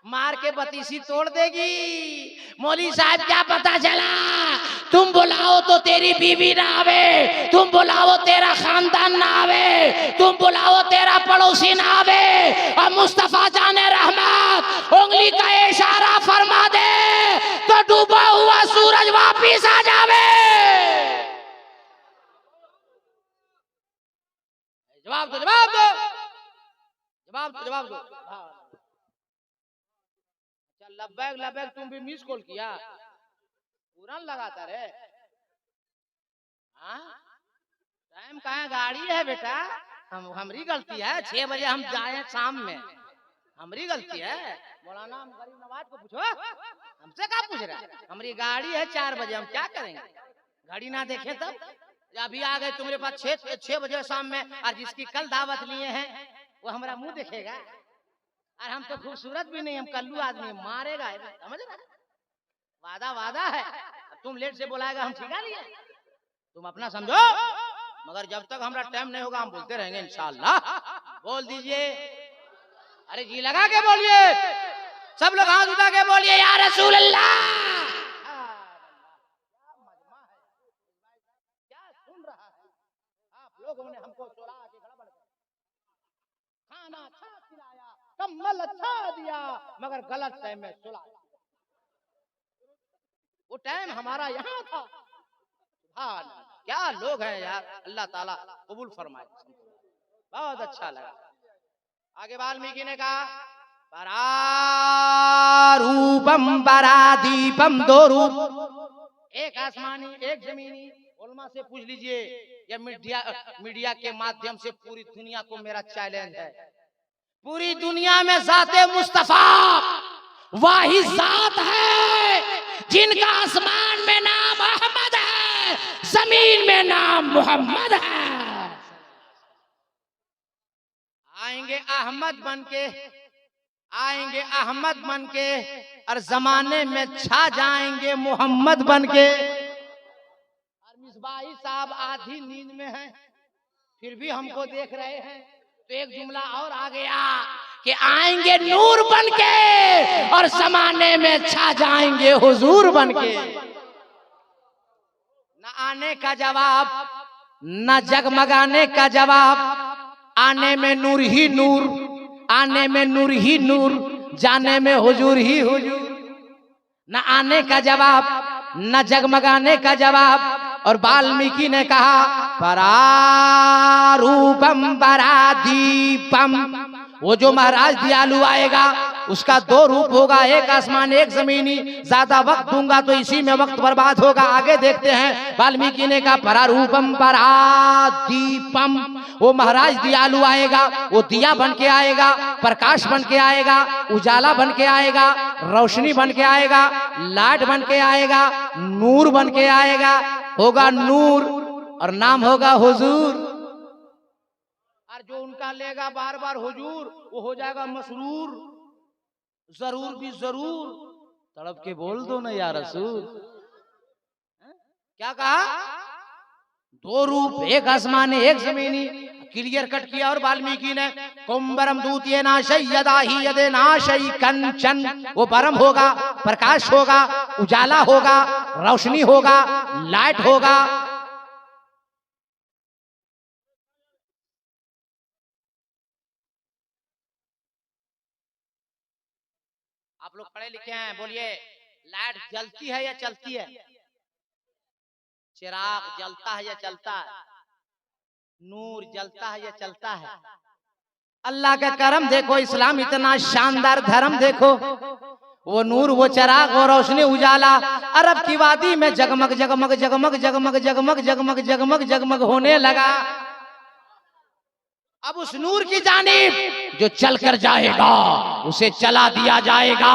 मार के बतीसी तोड़ देगी। मौली साहब क्या पता चला, तुम बुलाओ तो तेरी बीवी ना आवे, तुम बुलाओ तेरा खानदान ना आवे, तुम बुलाओ तेरा पड़ोसी ना आवे, और मुस्तफा जाने रहमत उंगली का इशारा फरमा दे तो डूबा हुआ सूरज वापिस आ जावे। जवाब दो, जवाब दो, जवाब दो, जवाब दो। लब्बैक लब्बैक तुम भी मिस कॉल किया, पूरा लगाता रे। हाँ टाइम कहाँ, गाड़ी है बेटा, हमारी गलती है, 6 बजे हम जाए शाम में, हमारी गलती है। मौलाना हम गरीब नवाज को पूछो, हमसे क्या पूछ रहा है, हमारी गाड़ी है 4 बजे, हम क्या करेंगे, गाड़ी ना देखे तब। अभी आ गए तुम्हारे पास 6 बजे शाम में, और जिसकी कल दावत लिए हैं वो हमारा मुंह देखेगा, और हम तो खूबसूरत भी नहीं, हम कल्लू आदमी, मारेगा, समझ रहा। वादा वादा है, तुम लेट से बुलाएगा हम ठिका लिए, तुम अपना समझो, मगर जब तक हमारा टाइम नहीं होगा हम बोलते रहेंगे इंशाअल्लाह। बोल दीजिए, अरे जी लगा के बोलिए, सब लोग हाथ उठा के बोलिए या रसूल अल्लाह। क्या सुन रहा है, आप लोगों ने हमको सुला के गड़बड़ कर, खाना अच्छा खिलाया, कम्बल अच्छा दिया, मगर गलत टाइम में सुलाया। वो टाइम हमारा यहाँ था। सुभान अल्लाह, क्या लोग हैं यार, अल्लाह ताला कबूल फरमाए, बहुत अच्छा लगा। आगे वाल्मीकि ने कहा परारूपम परादीपम, 2 रूप, एक आसमानी एक जमीनी। उलमा से पूछ लीजिए, ये मीडिया के माध्यम से पूरी दुनिया को मेरा चैलेंज है, पूरी दुनिया में ज़ाते मुस्तफा वाही ज़ात है जिनका आसमान में नाम अहमद है, जमीन में नाम मोहम्मद है। आएंगे अहमद बनके, आएंगे अहमद बनके, और जमाने में छा जाएंगे मोहम्मद बनके। और मिसबाही साहब आधी नींद में हैं, फिर भी हमको देख रहे हैं, तो एक जुमला और आ गया कि आएंगे नूर बनके और जमाने में छा जाएंगे हुजूर बनके। न आने का जवाब, न जगमगाने का जवाब, आने में नूर ही नूर, आने में नूर ही नूर, जाने में हुजूर ही हुजूर। न आने का जवाब, न जगमगाने का जवाब। और वाल्मीकि ने कहा परारूपम परादीपम, वो जो महाराज दयालु आएगा उसका 2 रूप होगा, एक आसमान एक जमीनी। ज्यादा वक्त दूंगा तो इसी में वक्त बर्बाद होगा, आगे देखते हैं। वाल्मीकि ने कहा परारूपम परादीपम, वो महाराज दयालु आएगा, वो दिया बन के आएगा, प्रकाश बन के आएगा, उजाला बन के आएगा, रोशनी बन के आएगा, लाइट बन के आएगा, नूर बन के आएगा, होगा नूर और नाम होगा हुजूर। और जो उनका लेगा बार बार हुजूर, वो हो जाएगा मसरूर, जरूर भी जरूर। तड़प के बोल दो ना या रसूल। क्या कहा, दो रूप, एक आसमानी एक जमीनी, क्लियर कट किया। और वाल्मीकि ने कुंभरम दूतीय नाशय यदा ही यदे नाशय कंचन, वो परम होगा, प्रकाश होगा, उजाला होगा, रोशनी होगा, लाइट होगा। आप लोग पढ़े लिखे हैं, बोलिए लाइट जलती है या चलती है? चिराग जलता है या चलता है? नूर जलता है या चलता है? अल्लाह का करम देखो, इस्लाम इतना शानदार धर्म देखो, वो नूर, वो चिराग, वो रोशनी, उजाला अरब की वादी में जगमग जगमग जगमग जगमग जगमग जगमग जगमग जगमग होने लगा। अब उस नूर की जानिब जो चल कर जाएगा उसे चला दिया जाएगा,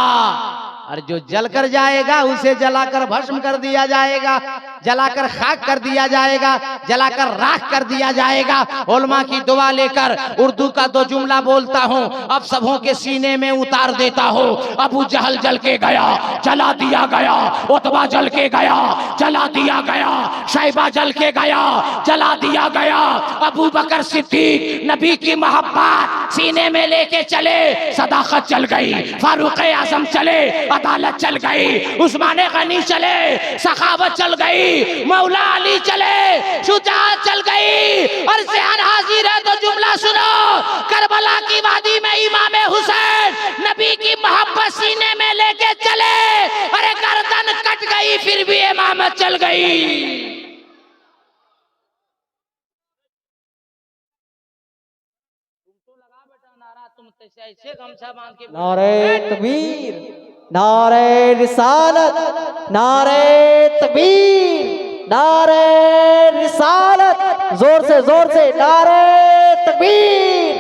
और जो जल कर जाएगा उसे जलाकर भस्म कर दिया जाएगा, जलाकर खाक कर दिया जाएगा, जलाकर राख कर दिया जाएगा। उलमा की दुआ लेकर उर्दू का दो जुमला बोलता हूँ, अब सबों के सीने में उतार देता हूँ। अबू जहल जल के गया, जला दिया गया। उतबा जल के गया, जला दिया गया। शैबा जल के गया, जला दिया गया। अबू बकर सिद्दीक नबी की मोहब्बत सीने में लेके चले, सदाकत चल गई। फारूक आजम चले, अदालत चल गई। उस्मान गनी चले, सखावत चल गई। मौला अली चले, शुजाअत चल गई। और ज़हन हाजिर है तो जुमला सुनो, करबला की वादी में इमाम हुसैन नबी की मोहब्बत सीने में लेके चले, अरे गर्दन कट गई फिर भी इमामत चल गई। तुम ऐसे गमछा बांध के नारे तकबीर, नारे रिसालत, नारे तकबीर, नारे रिसालत, जोर से नारे तकबीर,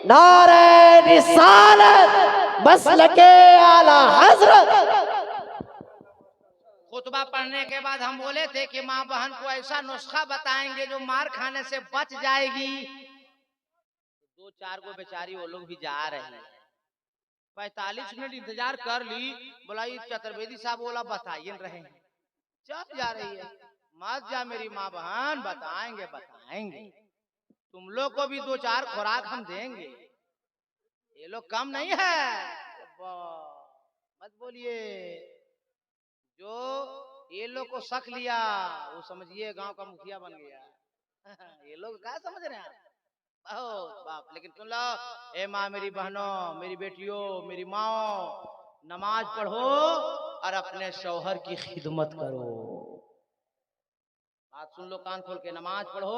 नारे रिसालत, मसलके आला हजरत। खुतबा पढ़ने के बाद हम बोले थे कि माँ बहन को ऐसा नुस्खा बताएंगे जो मार खाने से बच जाएगी। दो चार को बेचारी वो लोग भी जा रहे हैं, 45 मिनट इंतजार कर ली। बोला ये चतुर्वेदी साहब बोला बताइए रहे हैं, चल जा रही है। मत जा मेरी माँ बहन, बताएंगे बताएंगे, तुम लोग को भी दो चार खुराक हम देंगे, ये लोग कम नहीं है। मत बोलिए, जो ये लोग को शक लिया वो समझिए गांव का मुखिया बन गया। ये लोग क्या समझ रहे हैं बहुत बाप। लेकिन सुन लो, ए माँ मेरी बहनों, मेरी बेटियों, मेरी माओ, नमाज पढ़ो और अपने शौहर की खिदमत करो। बात सुन लो कान खोल के, नमाज पढ़ो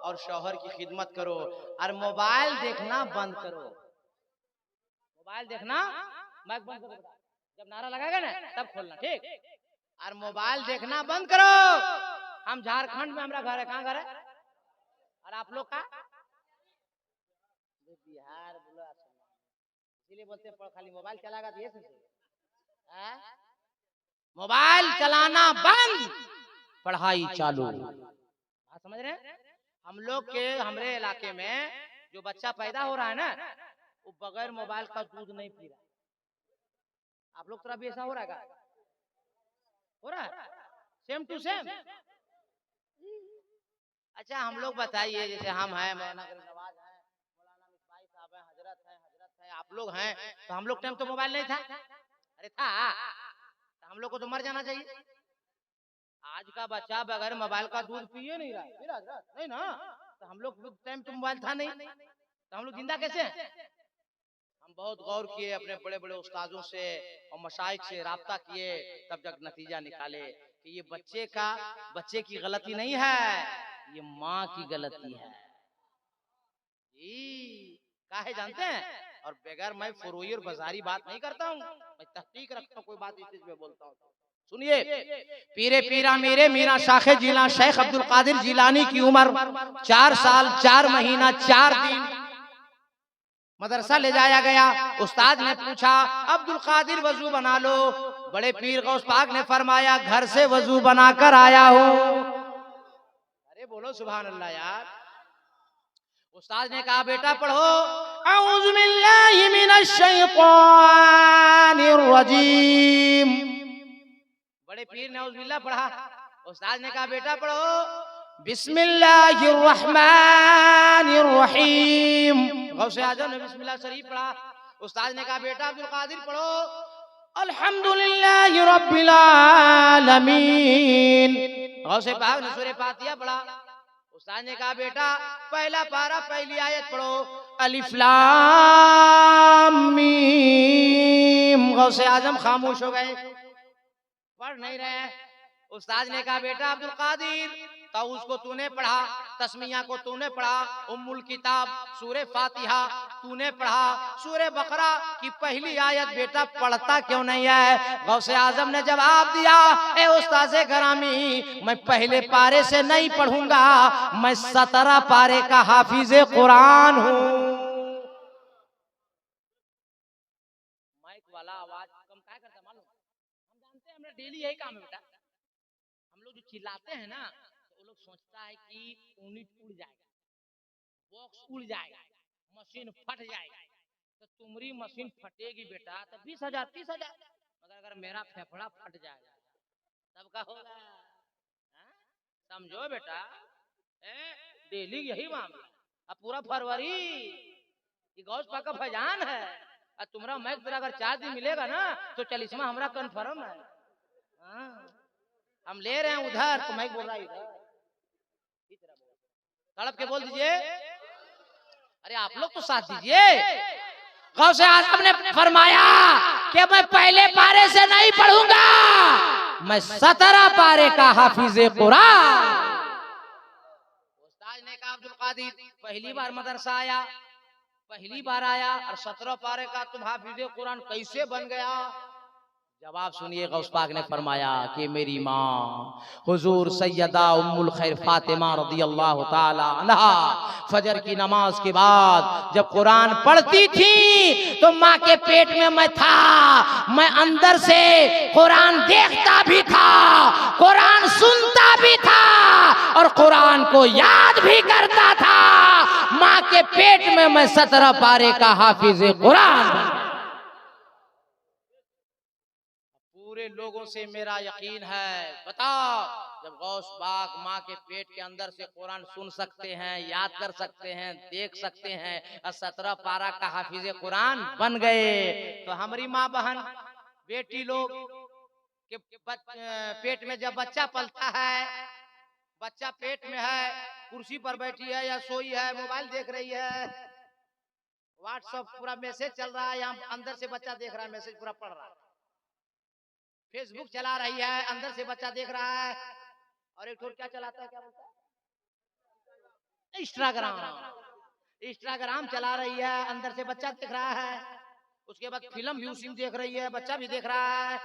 और शौहर की खिदमत करो, और मोबाइल देखना बंद करो। मोबाइल देखना माइक बंद करो, जब नारा लगाएगा ना तब खोलना, ठीक? और मोबाइल देखना बंद करो। हम झारखंड में, हमारा घर है, कहाँ घर है? और आप लोग का बिहार, बोलो इसीलिए बोलते हैं खाली मोबाइल चलाएगा तो ये मोबाइल चलाना बंद, पढ़ाई चालू। बात समझ रहे हैं? हम लोग के, हमारे इलाके में जो बच्चा पैदा हो रहा है ना, वो बगैर मोबाइल का दूध नहीं पी रहा। आप लोग तरफ भी ऐसा हो रहा है? हो रहा है सेम टू सेम। अच्छा हम लोग बताइए, जैसे हम हैं, मौलाना नवाज हैं, मौलाना मिसबाही साहब हैं, हजरत हैं, आप लोग हैं, तो हम लोग टाइम तो मोबाइल नहीं था? अरे था, तो हम लोग को तो मर जाना चाहिए। आज का बच्चा बगैर मोबाइल का दूध पिए नहीं रहा है, नहीं ना? तो हम लोग टाइम तो मोबाइल था नहीं, तो हम लोग जिंदा कैसे हैं? हम बहुत गौर किए, अपने बड़े बड़े उस्तादों से और मशाइख से राब्ता किए, तब तक नतीजा निकाले कि ये बच्चे की गलती नहीं है, ये माँ की गलती है। काहे जानते हैं? और बगैर मैं फुरूई और बाजारी बात नहीं करता हूँ, मैं तहकीक रखता हूँ, कोई बात इस चीज में बोलता हूँ। सुनिए, पीरे पीरा मेरे मीरा शाखे जिला शेख अब्दुल कादिर जिलानी की उम्र 4 साल 4 महीना 4 दिन मदरसा ले जाया गया। उस्ताद ने पूछा, अब्दुल कादिर वजू बना लो। बड़े पीर गौस पाक ने फरमाया, घर से वजू बनाकर आया हूँ। अरे बोलो सुभान अल्लाह यार। उस्ताद ने कहा, बेटा पढ़ो, औज़ु बिल्लाहि मिनश शैतानिर रजीम। बड़े पीर ने औज़ु बिल्लाह पढ़ा। उस्ताद ने कहा, बेटा पढ़ो, बिस्मिल्लाहिर्रहमानिर्रहीम। गौसे आजम ने बिस्मिल्लाह शरीफ पढ़ा। उस्ताद ने कहा बेटा अब्दुल कादिर पढ़ो अल्हम्दुलिल्लाहि रब्बिल आलमीन। गौसे पाक ने सूरह फातिहा पढ़ा। उस्ताद ने कहा बेटा पहला पारा पहली आयत पढ़ो अलिफ लाम मीम। गौसे आजम खामोश हो गए, पढ़ नहीं रहे। उस्ताद ने कहा बेटा अब्दुल कादिर ताऊस को तूने पढ़ा, तस्मिया को तूने पढ़ा, उम्मुल किताब सूरह फातिहा तूने पढ़ा, सूरह बकरा की पहली आयत बेटा पढ़ता क्यों नहीं है? गौसे आजम ने जवाब दिया ए उस्ताज़े गरामी मैं पहले पारे से नहीं पढ़ूंगा, मैं 17 पारे का हाफिज़े कुरान हूँ। माइक वाला आवाज कम क्या करता मालूम? हम जानते हैं हमारा डेली यही काम है बेटा। हम लोग जो चिल्लाते हैं ना तो लोग सोचता है कि यूनिट उड़ जाएगा, बॉक्स उड़ जाएगा, मशीन फट जाएगा। तो तुम्हारी मशीन फटेगी बेटा तो 20,000 30,000, मगर अगर मेरा फेफड़ा फट जाएगा तब का होगा? समझो बेटा, डेली यही मामला। अब पूरा फरवरी गौस पाक का फैजान है और तुम्हारा मैच तेरा अगर 4 दिन मिलेगा ना तो 40वां हमारा कन्फर्म है। हम ले रहे हैं उधर तो मैं बोल रहा हूं इधर, तड़प के बोल दीजिए। अरे आप लोग तो साथ दीजिए। गौसे आजम ने फरमाया कि मैं पहले पारे से नहीं पढ़ूंगा, मैं 17 पारे का हाफिज़े कुरान। उस्ताद ने कहा अब्दुल कादिर पहली बार मदरसा आया, पहली बार आया और 17 पारे का तुम हाफिज़े कुरान कैसे बन गया? जवाब सुनिए। गौस पाक ने फरमाया कि मेरी माँ हुजूर सैयदा उम्मुल खैर फातिमा रज़ियल्लाहु ताला अन्हा फजर की नमाज के बाद जब कुरान पढ़ती थी तो माँ के पेट में मैं था, मैं अंदर से कुरान देखता भी था, कुरान सुनता भी था और कुरान को याद भी करता था। माँ के पेट में मैं 17 पारे का हाफिज़े कुरान। पूरे लोगों से मेरा यकीन है, बताओ जब गौस पाक माँ के पेट के अंदर से कुरान सुन सकते हैं, याद कर सकते हैं, देख सकते हैं और 17 पारा का हाफिज़े कुरान बन गए, तो हमारी माँ बहन बेटी लोग के पेट में जब बच्चा पलता है, बच्चा पेट में है, कुर्सी पर बैठी है या सोई है, मोबाइल देख रही है, व्हाट्सएप पूरा मैसेज चल रहा है, यहाँ अंदर से बच्चा देख रहा है, मैसेज पूरा पढ़ रहा है, फेसबुक चला रही है, अंदर से बच्चा देख रहा है, और एक क्या चलाता है, क्या बोलता है, इंस्टाग्राम चला रही है, अंदर से बच्चा देख रहा है। उसके बाद फिल्म भी उसी में देख रही है, बच्चा भी देख रहा है।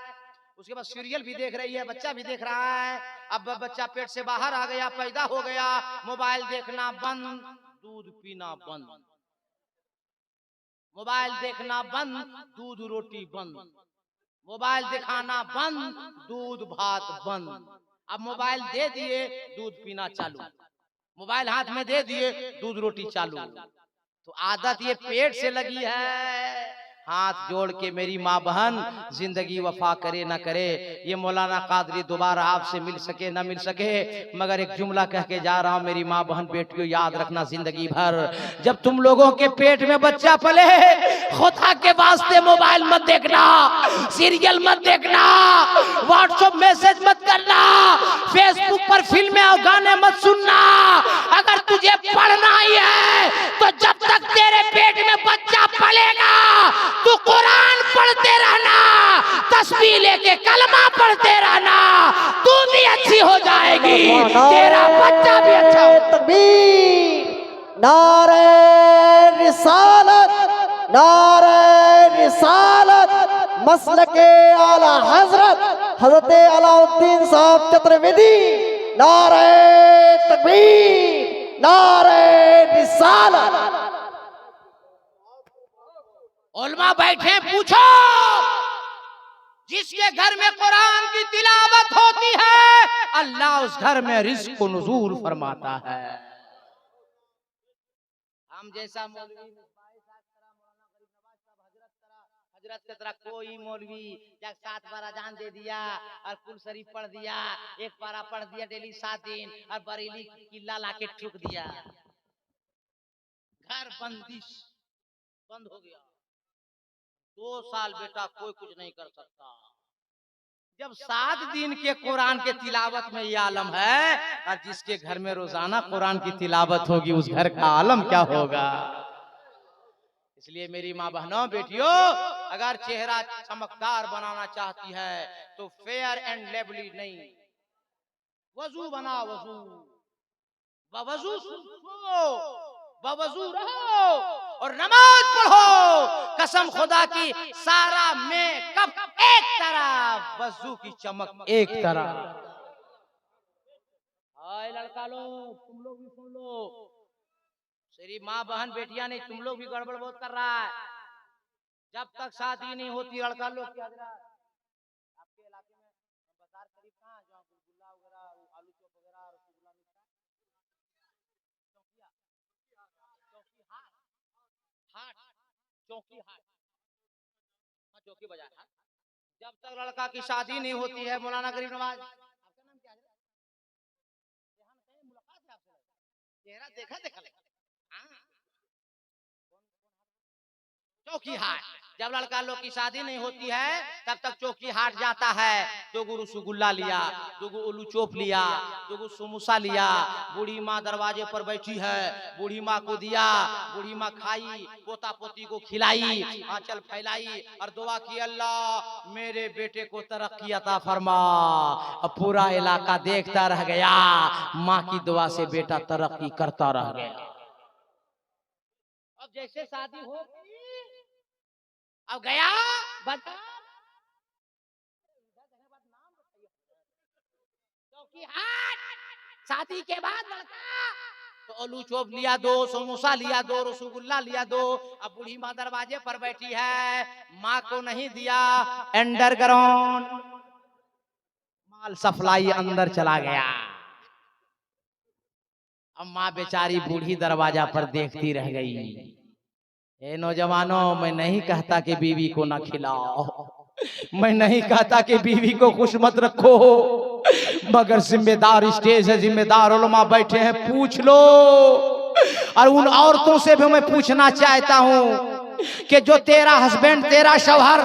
उसके बाद सीरियल भी देख रही है, बच्चा भी देख रहा है। अब बच्चा पेट से बाहर आ गया, पैदा हो गया, मोबाइल देखना बंद, दूध पीना बंद, मोबाइल देखना बंद, दूध रोटी बंद, मोबाइल दिखाना बंद, दूध भात बंद। अब मोबाइल दे दिए, दूध पीना चालू, मोबाइल हाथ में दे दिए, दूध रोटी चालू। तो आदत ये पेट से लगी है। हाथ जोड़ के मेरी माँ बहन जिंदगी वफा करे ना करे, ये मौलाना कादरी दोबारा आपसे मिल सके ना मिल सके, मगर एक जुमला कह के जा रहा हूँ, मेरी माँ बहन बेटियों याद रखना जिंदगी भर, जब तुम लोगों के पेट में बच्चा पले, खुदा के वास्ते मोबाइल मत देखना, सीरियल मत देखना, व्हाट्सएप मैसेज मत करना, फेसबुक पर फिल्में और गाने मत सुनना। अगर तुझे पढ़ना ही है तो जब तक तेरे पेट में बच्चा पलेगा तू कुरान पढ़ते रहना, तस्बीह लेके कलमा पढ़ते रहना, तू भी अच्छी हो जाएगी, तेरा बच्चा भी अच्छा हो। तकबीर, नारे रिसालत, नारे रिसालत, मसलके आला हजरत हजरत अलाउद्दीन साहब चतुर्वेदी, नारे तकबीर, नारे रिसालत। उलमा बैठे, पूछो जिसके घर में कुरान की तिलावत होती है अल्लाह उस घर में रिज़्क़ को नुज़ूल फरमाता है। हम जैसा मौलवी हजरत की तरह कोई मौलवी जब 7 बार अजान दे दिया और कुल शरीफ पढ़ दिया, एक पारा पढ़ दिया डेली 7 दिन और बरेली किला लाके ठुक दिया, घर बंदिश बंद हो गया। 2 साल बेटा कोई कुछ नहीं कर सकता। जब 7 दिन के कुरान के तिलावत में ये आलम है, और जिसके घर में रोजाना कुरान की तिलावत होगी उस घर का आलम क्या होगा। इसलिए मेरी माँ बहनों बेटियों, अगर चेहरा चमकदार बनाना चाहती है तो फेयर एंड लेवली नहीं, वजू बना, वजू बवजू सुनो, बवजू रहो और नमाज पढ़ो। कसम खुदा की सारा मेकअप एक तरफ, वजू की चमक एक तरफ। हाय लड़का लोग, तुम लोग भी सुन लो, तेरी माँ बहन बेटियां नहीं, तुम लोग भी गड़बड़ बहुत कर रहा है। जब तक शादी नहीं होती लड़का लोग क्या आपके इलाके में बाजार करीब कहाँ है जहाँ गुलगुल्ला वगैरह, आलू चॉप वगैरह, रसगुल्ला मिलता है? चौकी हाट, चौकी हाट, हाँ चौकी बाजार हाट। जब तक लड़का की शादी नहीं होती है, मौलाना गरीब नवाज, आपका नाम क्या है? मुलाकात है आपसे, चेहरा देखा चौकी हाट। जब लड़का लोग की शादी नहीं होती है तब तक चौकी हाट जाता है, दोगु रसगुल्ला लिया, दोगु उल्लू चोप लिया, दोगु समोसा लिया। बूढ़ी माँ दरवाजे पर बैठी है, बूढ़ी माँ को दिया, बूढ़ी माँ खाई, पोता पोती को खिलाई, आंचल फैलाई और दुआ की, अल्लाह मेरे बेटे को तरक्की अता फरमा। अब पूरा इलाका देखता रह गया, माँ की दुआ से बेटा तरक्की करता रह गया। अब जैसे शादी हो अब गया चौकी हाट। शादी के बाद लड़का तो आलू चोप लिया, 2 समोसा लिया, 2 रसगुल्ला लिया, 2। अब बूढ़ी माँ दरवाजे पर बैठी है, माँ को नहीं दिया, अंडरग्राउंड माल सप्लाई अंदर चला गया। अब माँ बेचारी बूढ़ी दरवाजा पर देखती रह गई। ए नौजवानों, मैं नहीं कहता कि बीवी को ना खिलाओ, मैं नहीं कहता कि बीवी को खुश मत रखो, मगर जिम्मेदार स्टेज है, जिम्मेदार उलमा बैठे हैं, पूछ लो। और उन औरतों से भी मैं पूछना चाहता हूं कि जो तेरा हस्बैंड, तेरा शौहर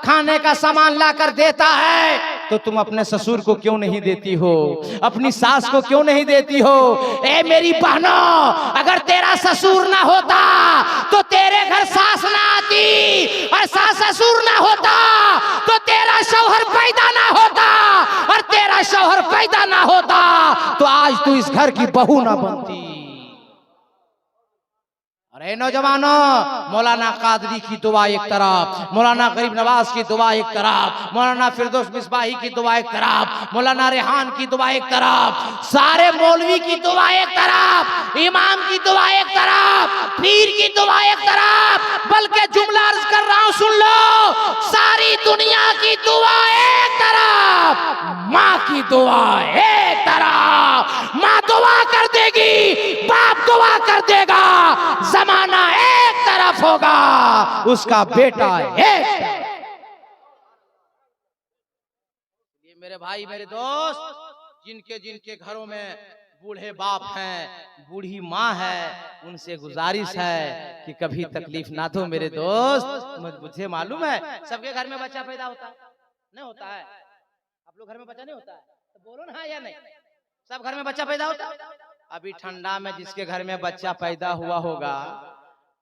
खाने का सामान लाकर देता है तो तुम अपने ससुर को क्यों नहीं देती हो, अपनी सास को क्यों नहीं देती हो? ए मेरी बहनों, अगर तेरा ससुर ना होता तो तेरे घर सास ना आती, और सास ससुर ना होता तो तेरा शौहर पैदा ना होता, और तेरा शौहर पैदा ना होता तो आज तू इस घर की बहू ना बनती। अरे नौजवानों, मौलाना कादरी की दुआ एक तरफ, मौलाना गरीब नवाज की दुआ एक तरफ, मौलाना फिरदौस मिसबाही की दुआ एक तरफ, मौलाना रेहान की दुआ एक तरफ, सारे मौलवी की दुआ एक तरफ, इमाम की दुआ एक तरफ, पीर की दुआ एक तरफ, बल्कि जुमला अर्ज कर रहा हूं, सुन लो, सारी दुनिया की दुआ एक तरफ, माँ की दुआ एक तरफ। माँ दुआ कर देगी, बाप दुआ कर देगा, जमाना एक तरफ होगा, उसका बेटा एक। ये मेरे भाई, मेरे दोस्त, जिनके जिनके घरों में बूढ़े बाप हैं, बूढ़ी माँ है, उनसे गुजारिश है कि कभी तकलीफ ना दो मेरे दोस्त। मुझे मालूम है सबके घर में बच्चा पैदा होता है, नहीं होता है? आप लोग घर में बच्चा नहीं होता है तो बोलो ना हाँ या नहीं। सब घर में बच्चा पैदा होता है। अभी ठंडा में जिसके घर में बच्चा पैदा हुआ होगा,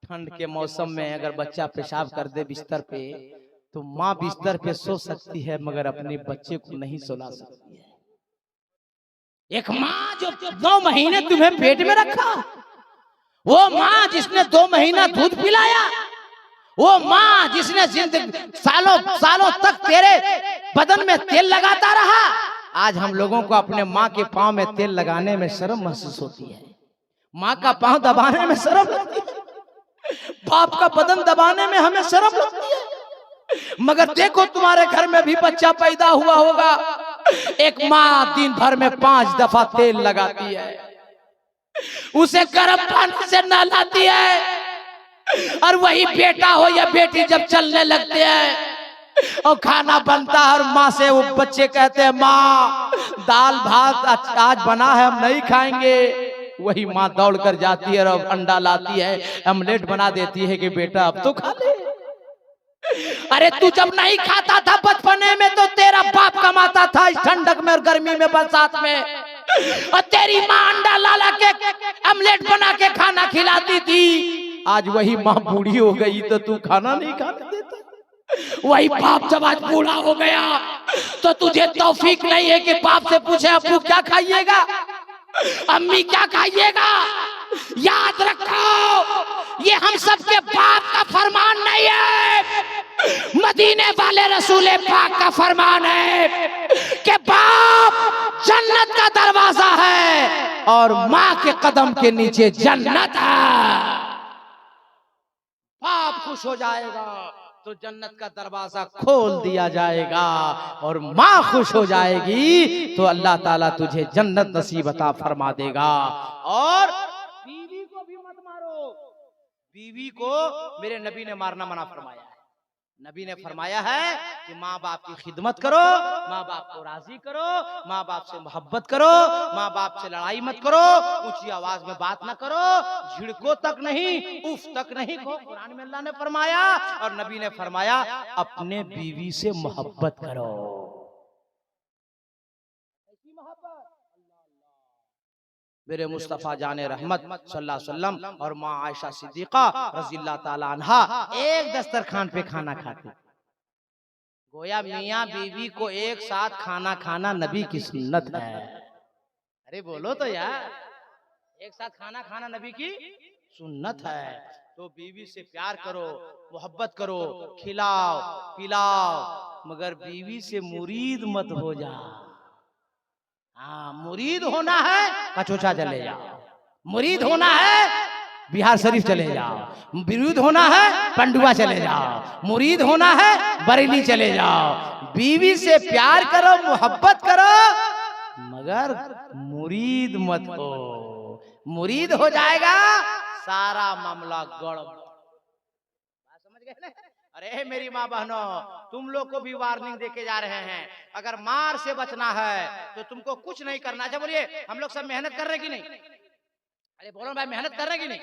ठंड के मौसम में अगर बच्चा पेशाब कर दे बिस्तर पे तो माँ बिस्तर पे सो सकती है, मगर अपने बच्चे को नहीं सुला सकती है। एक माँ जो 2 महीने तुम्हें पेट में रखा, वो माँ जिसने 2 महीना दूध पिलाया, वो माँ जिसने सालों सालों तक तेरे बदन में तेल लगाता रहा, आज हम लोगों को अपने माँ के पांव में तेल लगाने में शर्म महसूस होती है, माँ का पांव दबाने में शर्म लगती है, बाप का बदन दबाने में हमें शर्म लगती है। मगर देखो तुम्हारे घर में भी बच्चा पैदा हुआ होगा, एक माँ दिन भर में 5 दफा तेल लगाती है, उसे गर्म पानी से नहलाती है, और वही बेटा हो या बेटी जब चलने लगते हैं और खाना बनता है और माँ से वो बच्चे कहते हैं माँ दाल भात आज बना है हम नहीं खाएंगे, वही माँ दौड़ कर जाती है और अंडा लाती है, ऑमलेट बना देती है कि बेटा अब तो खा ले। अरे तू जब नहीं खाता था बचपने में तो तेरा बाप कमाता था इस ठंडक में और गर्मी में बरसात में, और तेरी माँ अंडा ला के ऑमलेट बना के खाना खिलाती थी। आज वही माँ बूढ़ी हो गई तो तू खाना नहीं खाने देता। वही बाप जब आज बूढ़ा हो गया तो तुझे तौफीक नहीं है कि बाप से पूछे अब्बू क्या खाइएगा, अम्मी क्या खाइएगा। याद रखो ये हम सबके बाप का फरमान नहीं है, मदीने वाले रसूले पाक का फरमान है कि बाप जन्नत का दरवाजा है और माँ के कदम के नीचे जन्नत है। बाप खुश हो जाएगा तो जन्नत का दरवाजा खोल दिया जाएगा, और माँ खुश हो जाएगी तो अल्लाह ताला तुझे जन्नत नसीब अता फरमा देगा। और बीवी को भी मत मारो, बीवी को मेरे नबी ने मारना मना फरमाया है। नबी ने फरमाया है कि माँ बाप की खिदमत करो, माँ बाप को राजी करो, माँ बाप से मोहब्बत करो, माँ बाप से लड़ाई मत करो, ऊंची आवाज में बात ना करो, झिड़को तक नहीं, उफ तक नहीं कहो। कुरान में अल्लाह ने फरमाया और नबी ने फरमाया अपने बीवी से मोहब्बत करो। मेरे मुस्तफा जाने रहमत सल्लल्लाहु अलैहि वसल्लम और माँ आयशा सिद्दीका रज़ियल्लाहु ताला अन्हा एक दस्तरखान पे खाना खाते। गोया मियाँ बीवी को एक साथ खाना खाना नबी की सुन्नत है। अरे बोलो तो यार, एक साथ खाना खाना नबी की सुन्नत है। तो बीवी से प्यार करो, मोहब्बत करो, खिलाओ पिलाओ, मगर बीवी से मुरीद मत हो जा। हाँ, मुरीद होना है कचोचा चले जाओ, मुरीद होना है बिहार शरीफ चले जाओ, मुरीद होना है पंडुआ चले जाओ, मुरीद होना है बरेली चले जाओ। बीवी से प्यार करो, मोहब्बत करो, मगर मुरीद मत हो। मुरीद हो जाएगा सारा मामला गड़बड़। समझ गए ना? अरे मेरी माँ बहनों, तुम लोग को भी वार्निंग देके जा रहे हैं, अगर मार से बचना है तो तुमको कुछ नहीं करना। अच्छा बोलिए, हम लोग सब मेहनत कर रहे कि नहीं? अरे बोलो भाई, मेहनत कर रहे कि नहीं?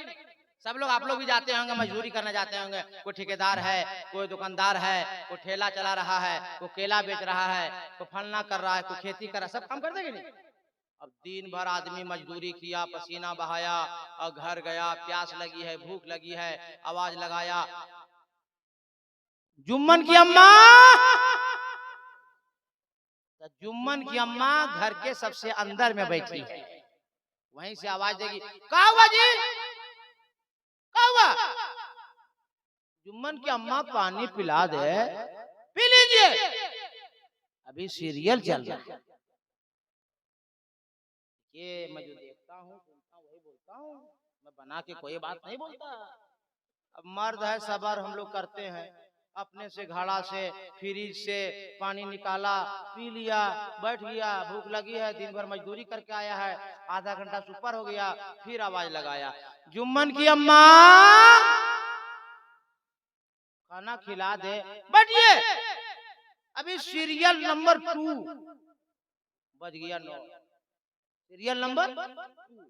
सब लोग, आप लोग भी जाते होंगे, मजदूरी करने जाते होंगे। कोई ठेकेदार है, कोई दुकानदार है, कोई ठेला चला रहा है, कोई केला बेच रहा है, कोई फलना कर रहा है, कोई खेती कर रहा है, सब काम करते कि नहीं? अब दिन भर आदमी मजदूरी किया, पसीना बहाया और घर गया, प्यास लगी है, भूख लगी है, आवाज लगाया, जुम्मन की अम्मा। तो जुम्मन की अम्मा घर के सबसे अंदर में बैठी है, वहीं से आवाज देगी, क्या हुआ जी, क्या हुआ? जुम्मन की अम्मा पानी पिला दे, पी लीजिए, अभी सीरियल चल रहा है। ये मैं जो देखता हूँ सुनता हूँ वही बोलता हूँ, मैं बना के कोई बात नहीं बोलता। अब मर्द है, सबर हम लोग करते हैं, अपने से घड़ा से फ्रिज से पानी निकाला, पी लिया, बैठ गया, भूख लगी है, दिन भर मजदूरी करके आया है, आधा घंटा से ऊपर हो गया, फिर आवाज लगाया, जुम्मन की अम्मा खाना खिला दे, बैठिए, अभी सीरियल नंबर 2 बज गया, 9 सीरियल नंबर 2।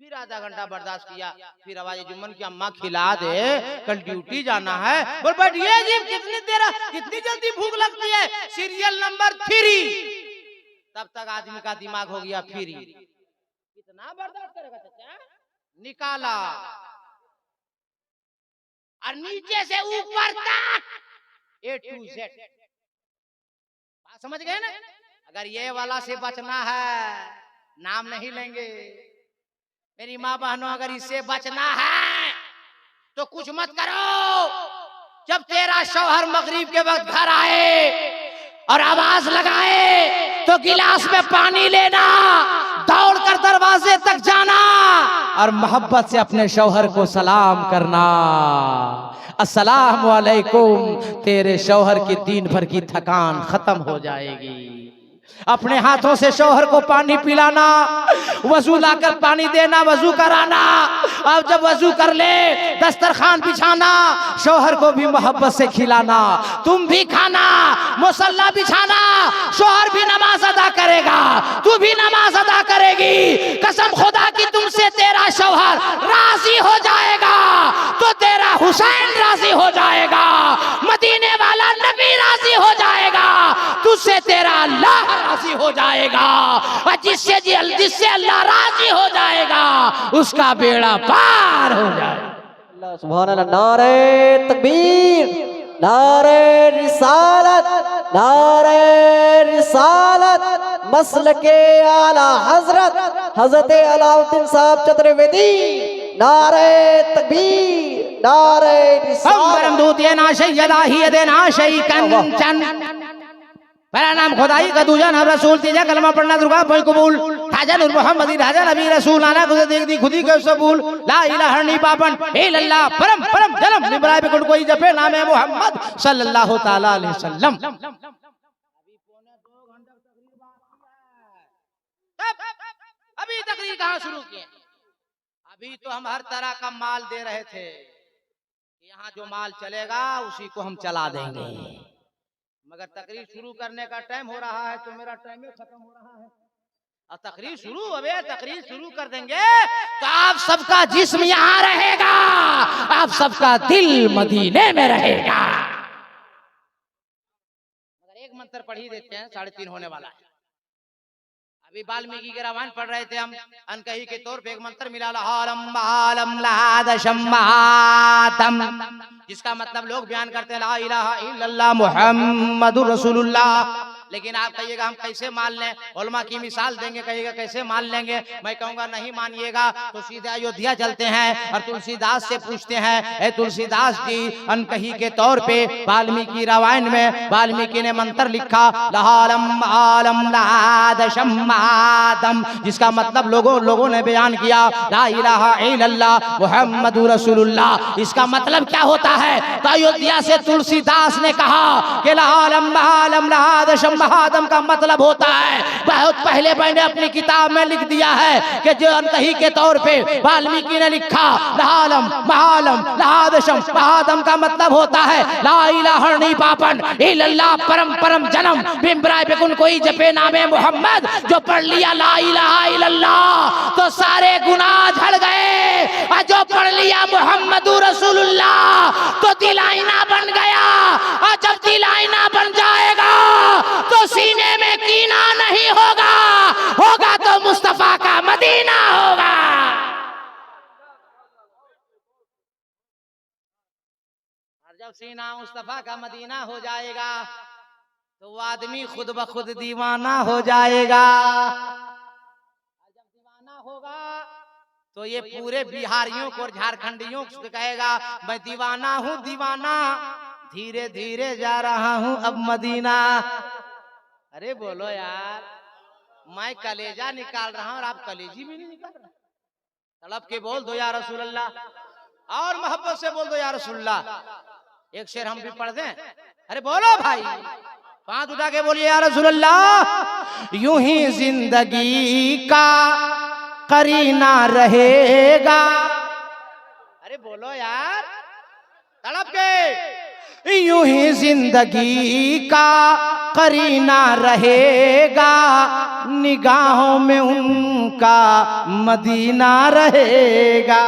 फिर आधा घंटा बर्दाश्त किया, फिर आवाज, जुम्मन की अम्मा खिला दे, कल ड्यूटी जाना है। बोल बैठिए जी, कितनी जल्दी भूख लगती है, सीरियल नंबर 3। तब तक आदमी का दिमाग हो गया फ्री। कितना बर्दाश्त करेगा चाचा? निकाला और नीचे से ऊपर तक A to Z। बात समझ गए ना? अगर ये वाला से बचना है, नाम नहीं लेंगे मेरी माँ बहनों, अगर इससे बचना है तो कुछ मत करो। जब तेरा शौहर मगरिब के वक्त घर आए और आवाज लगाए तो गिलास में पानी लेना, दौड़कर दरवाजे तक जाना और मोहब्बत से अपने शौहर को सलाम करना, अस्सलाम वालेकुम। तेरे शौहर की दिन भर की थकान खत्म हो जाएगी। अपने हाथों से शौहर को पानी पिलाना, वजू लाकर पानी देना, वजू कराना। अब जब वजू कर ले दस्तरखान बिछाना, शौहर को भी मोहब्बत से खिलाना, तुम भी खाना, मुसल्ला बिछाना, शौहर भी नमाज अदा करेगा, तू भी नमाज अदा करेगी। कसम खुदा की तुमसे तेरा शौहर राजी हो जाएगा तो तेरा हुसैन राजी हो जाएगा, मदीने वाला नबी राजी हो जाएगा, तुझसे तेरा अल्लाह राजी हो जाएगा। और जिससे अल्लाह राजी हो जाएगा उसका बेड़ा पार हो जाएगा। अल्लाह सुभान अल्लाह। नारे तकबीर, नारे रिसालत, नारे रिसालत, मसलके आला हजरत हजरत अलाउद्दीन साहब चतुर्वेदी। नारे तकबीर, नारे रिसालत। दूतिये ना सैयदा ही देना शई कंचन। पहला नाम खुदाई का, दूजा नाम रसूल, तीजा कलमा पढ़ना दुर्गा कोई कबूल। राजा नूर मोहम्मदी, राजा नबी रसूल, नाना खुदा देख दी खुदी के सबूल। ला इलाहा नहीं पापन इल्लल्लाह, परम परम जन्म निबराए पे कोई जपे नाम है मोहम्मद सल्लल्लाहु ताला अलैहि वसल्लम। अभी तकरीर कहाँ शुरू किए? अभी तो हम हर तरह का माल दे रहे थे, यहाँ जो माल चलेगा उसी को हम चला देंगे, मगर तकरीर शुरू करने का टाइम हो रहा है तो मेरा टाइम खत्म हो रहा है। और तकरीर शुरू, अबे तकरीर शुरू कर देंगे तो आप सबका जिस्म यहाँ रहेगा, आप सबका दिल मदीने में रहेगा। मगर एक मंत्र पढ़ ही देते हैं, 3:30 होने वाला है। अभी वाल्मीकि के रामायण पढ़ रहे थे हम, अनकही के तौर पे एक मंत्र मिला, जिसका मतलब लोग बयान करते हैं ला इलाहा इल्लल्लाह मुहम्मदुर रसूलुल्लाह। लेकिन आप कहिएगा हम कैसे मान लें, उलमा की मिसाल देंगे, कहिएगा कैसे मान लेंगे। मैं कहूँगा नहीं मानिएगा तो सीधे अयोध्या चलते हैं और तुलसीदास से पूछते हैं, ए तुलसीदास जी, अनकही के तौर पे वाल्मीकि रामायण में वाल्मीकि ने मंत्र लिखा आदम, जिसका मतलब लोगों ने बयान किया ला इलाहा इल्लल्लाह मुहम्मदुर रसूलुल्लाह। इसका मतलब क्या होता है? तो अयोध्या से तुलसीदास ने कहा कि आदम का मतलब होता है, बहुत पहले मैंने अपनी किताब में लिख दिया है कि जो अनकही के तौर पे वाल्मीकि ने लिखा आदम का मतलब होता है ला इलाहा नहीं पापन इल्लल्लाह, परम परम जन्म बिम्बराय पे कोई जपे नामे मोहम्मद। जो पढ़ लिया ला इलाहा इल्लल्लाह तो सारे गुनाह झड़ गए, और जो पढ़ लिया मुहम्मदुर रसूलुल्लाह तो दिल आईना बन गया। और जब दिल आईना बन जाएगा तो सीने में कीना नहीं होगा, होगा तो मुस्तफा का मदीना होगा। और जब सीना मुस्तफा का मदीना हो जाएगा तो वो आदमी खुद ब खुद दीवाना हो जाएगा। जब दीवाना होगा तो ये पूरे बिहारियों को और झारखंडियों को कहेगा मैं दीवाना हूँ दीवाना, धीरे धीरे जा रहा हूँ अब मदीना। अरे बोलो यार, मैं कलेजा निकाल रहा हूँ और आप कलेजी भी नहीं निकाल रहे। तड़प के बोल दो या रसूल अल्लाह, और मोहब्बत से बोल दो या रसूल अल्लाह। एक शेर हम भी पढ़ दें? अरे बोलो भाई, हाथ उठा के बोलिए या रसूल अल्लाह। यूं ही जिंदगी का करीना रहेगा। अरे बोलो यार, तड़प के। यूं ही जिंदगी का करीना रहेगा, निगाहों में उनका मदीना रहेगा।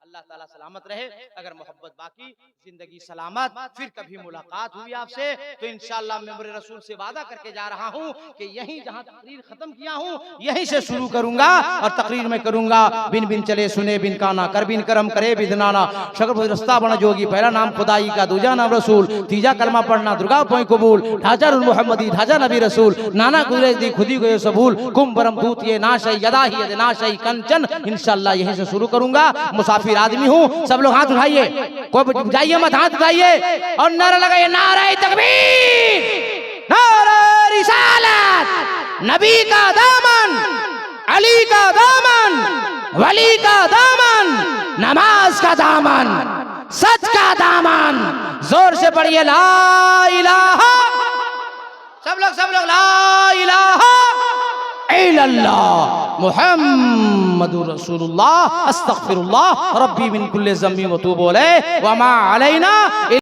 अल्लाह ताला सलामत रहे। अगर मोहब्बत बाकी, जिंदगी सलामत, फिर कभी मुलाकात हुई आपसे तो इंशाअल्लाह मैं मेरे रसूल से वादा करके जा रहा हूँ कि यहीं जहाँ तकरीर खत्म किया हूँ यहीं से शुरू करूंगा और तकरीर में करूंगा बिन बिन चले सुने बिन काना, कर बिन करम करे बिदनाना, शक्र रस्ता बना जोगी। पहला नाम खुदाई का, दूजा नाम रसूल, तीजा कलमा पढ़ना दुर्गा पोई कबूल। ढांचा मोहम्मदी, ढांचा नबी रसूल, नाना गुजरे दी खुदी गए सबूल। कुम बरम दूत ये नाशई यदा ही नाशई कंचन। इंशाअल्लाह यहीं से शुरू करूंगा। मुसाफिर आदमी हूँ, सब लोग हाथ उठाइए, कोई जाइए मत, हाथ उठाइए और नारा लगाइए, नारे तकबीर, नारे रिसालत। नबी का दामन, अली का दामन, वली का दामन, नमाज का दामन, सच का दामन। जोर से पढ़िए ला इलाहा। सब लोग ला इलाहा इल्लल्लाह मुहम्मदुर रसूलुल्लाह अस्तगफिरुल्लाह रब्बी मिन कुल्ली ज़म्बि व तूबु अलैहि व मा अलैना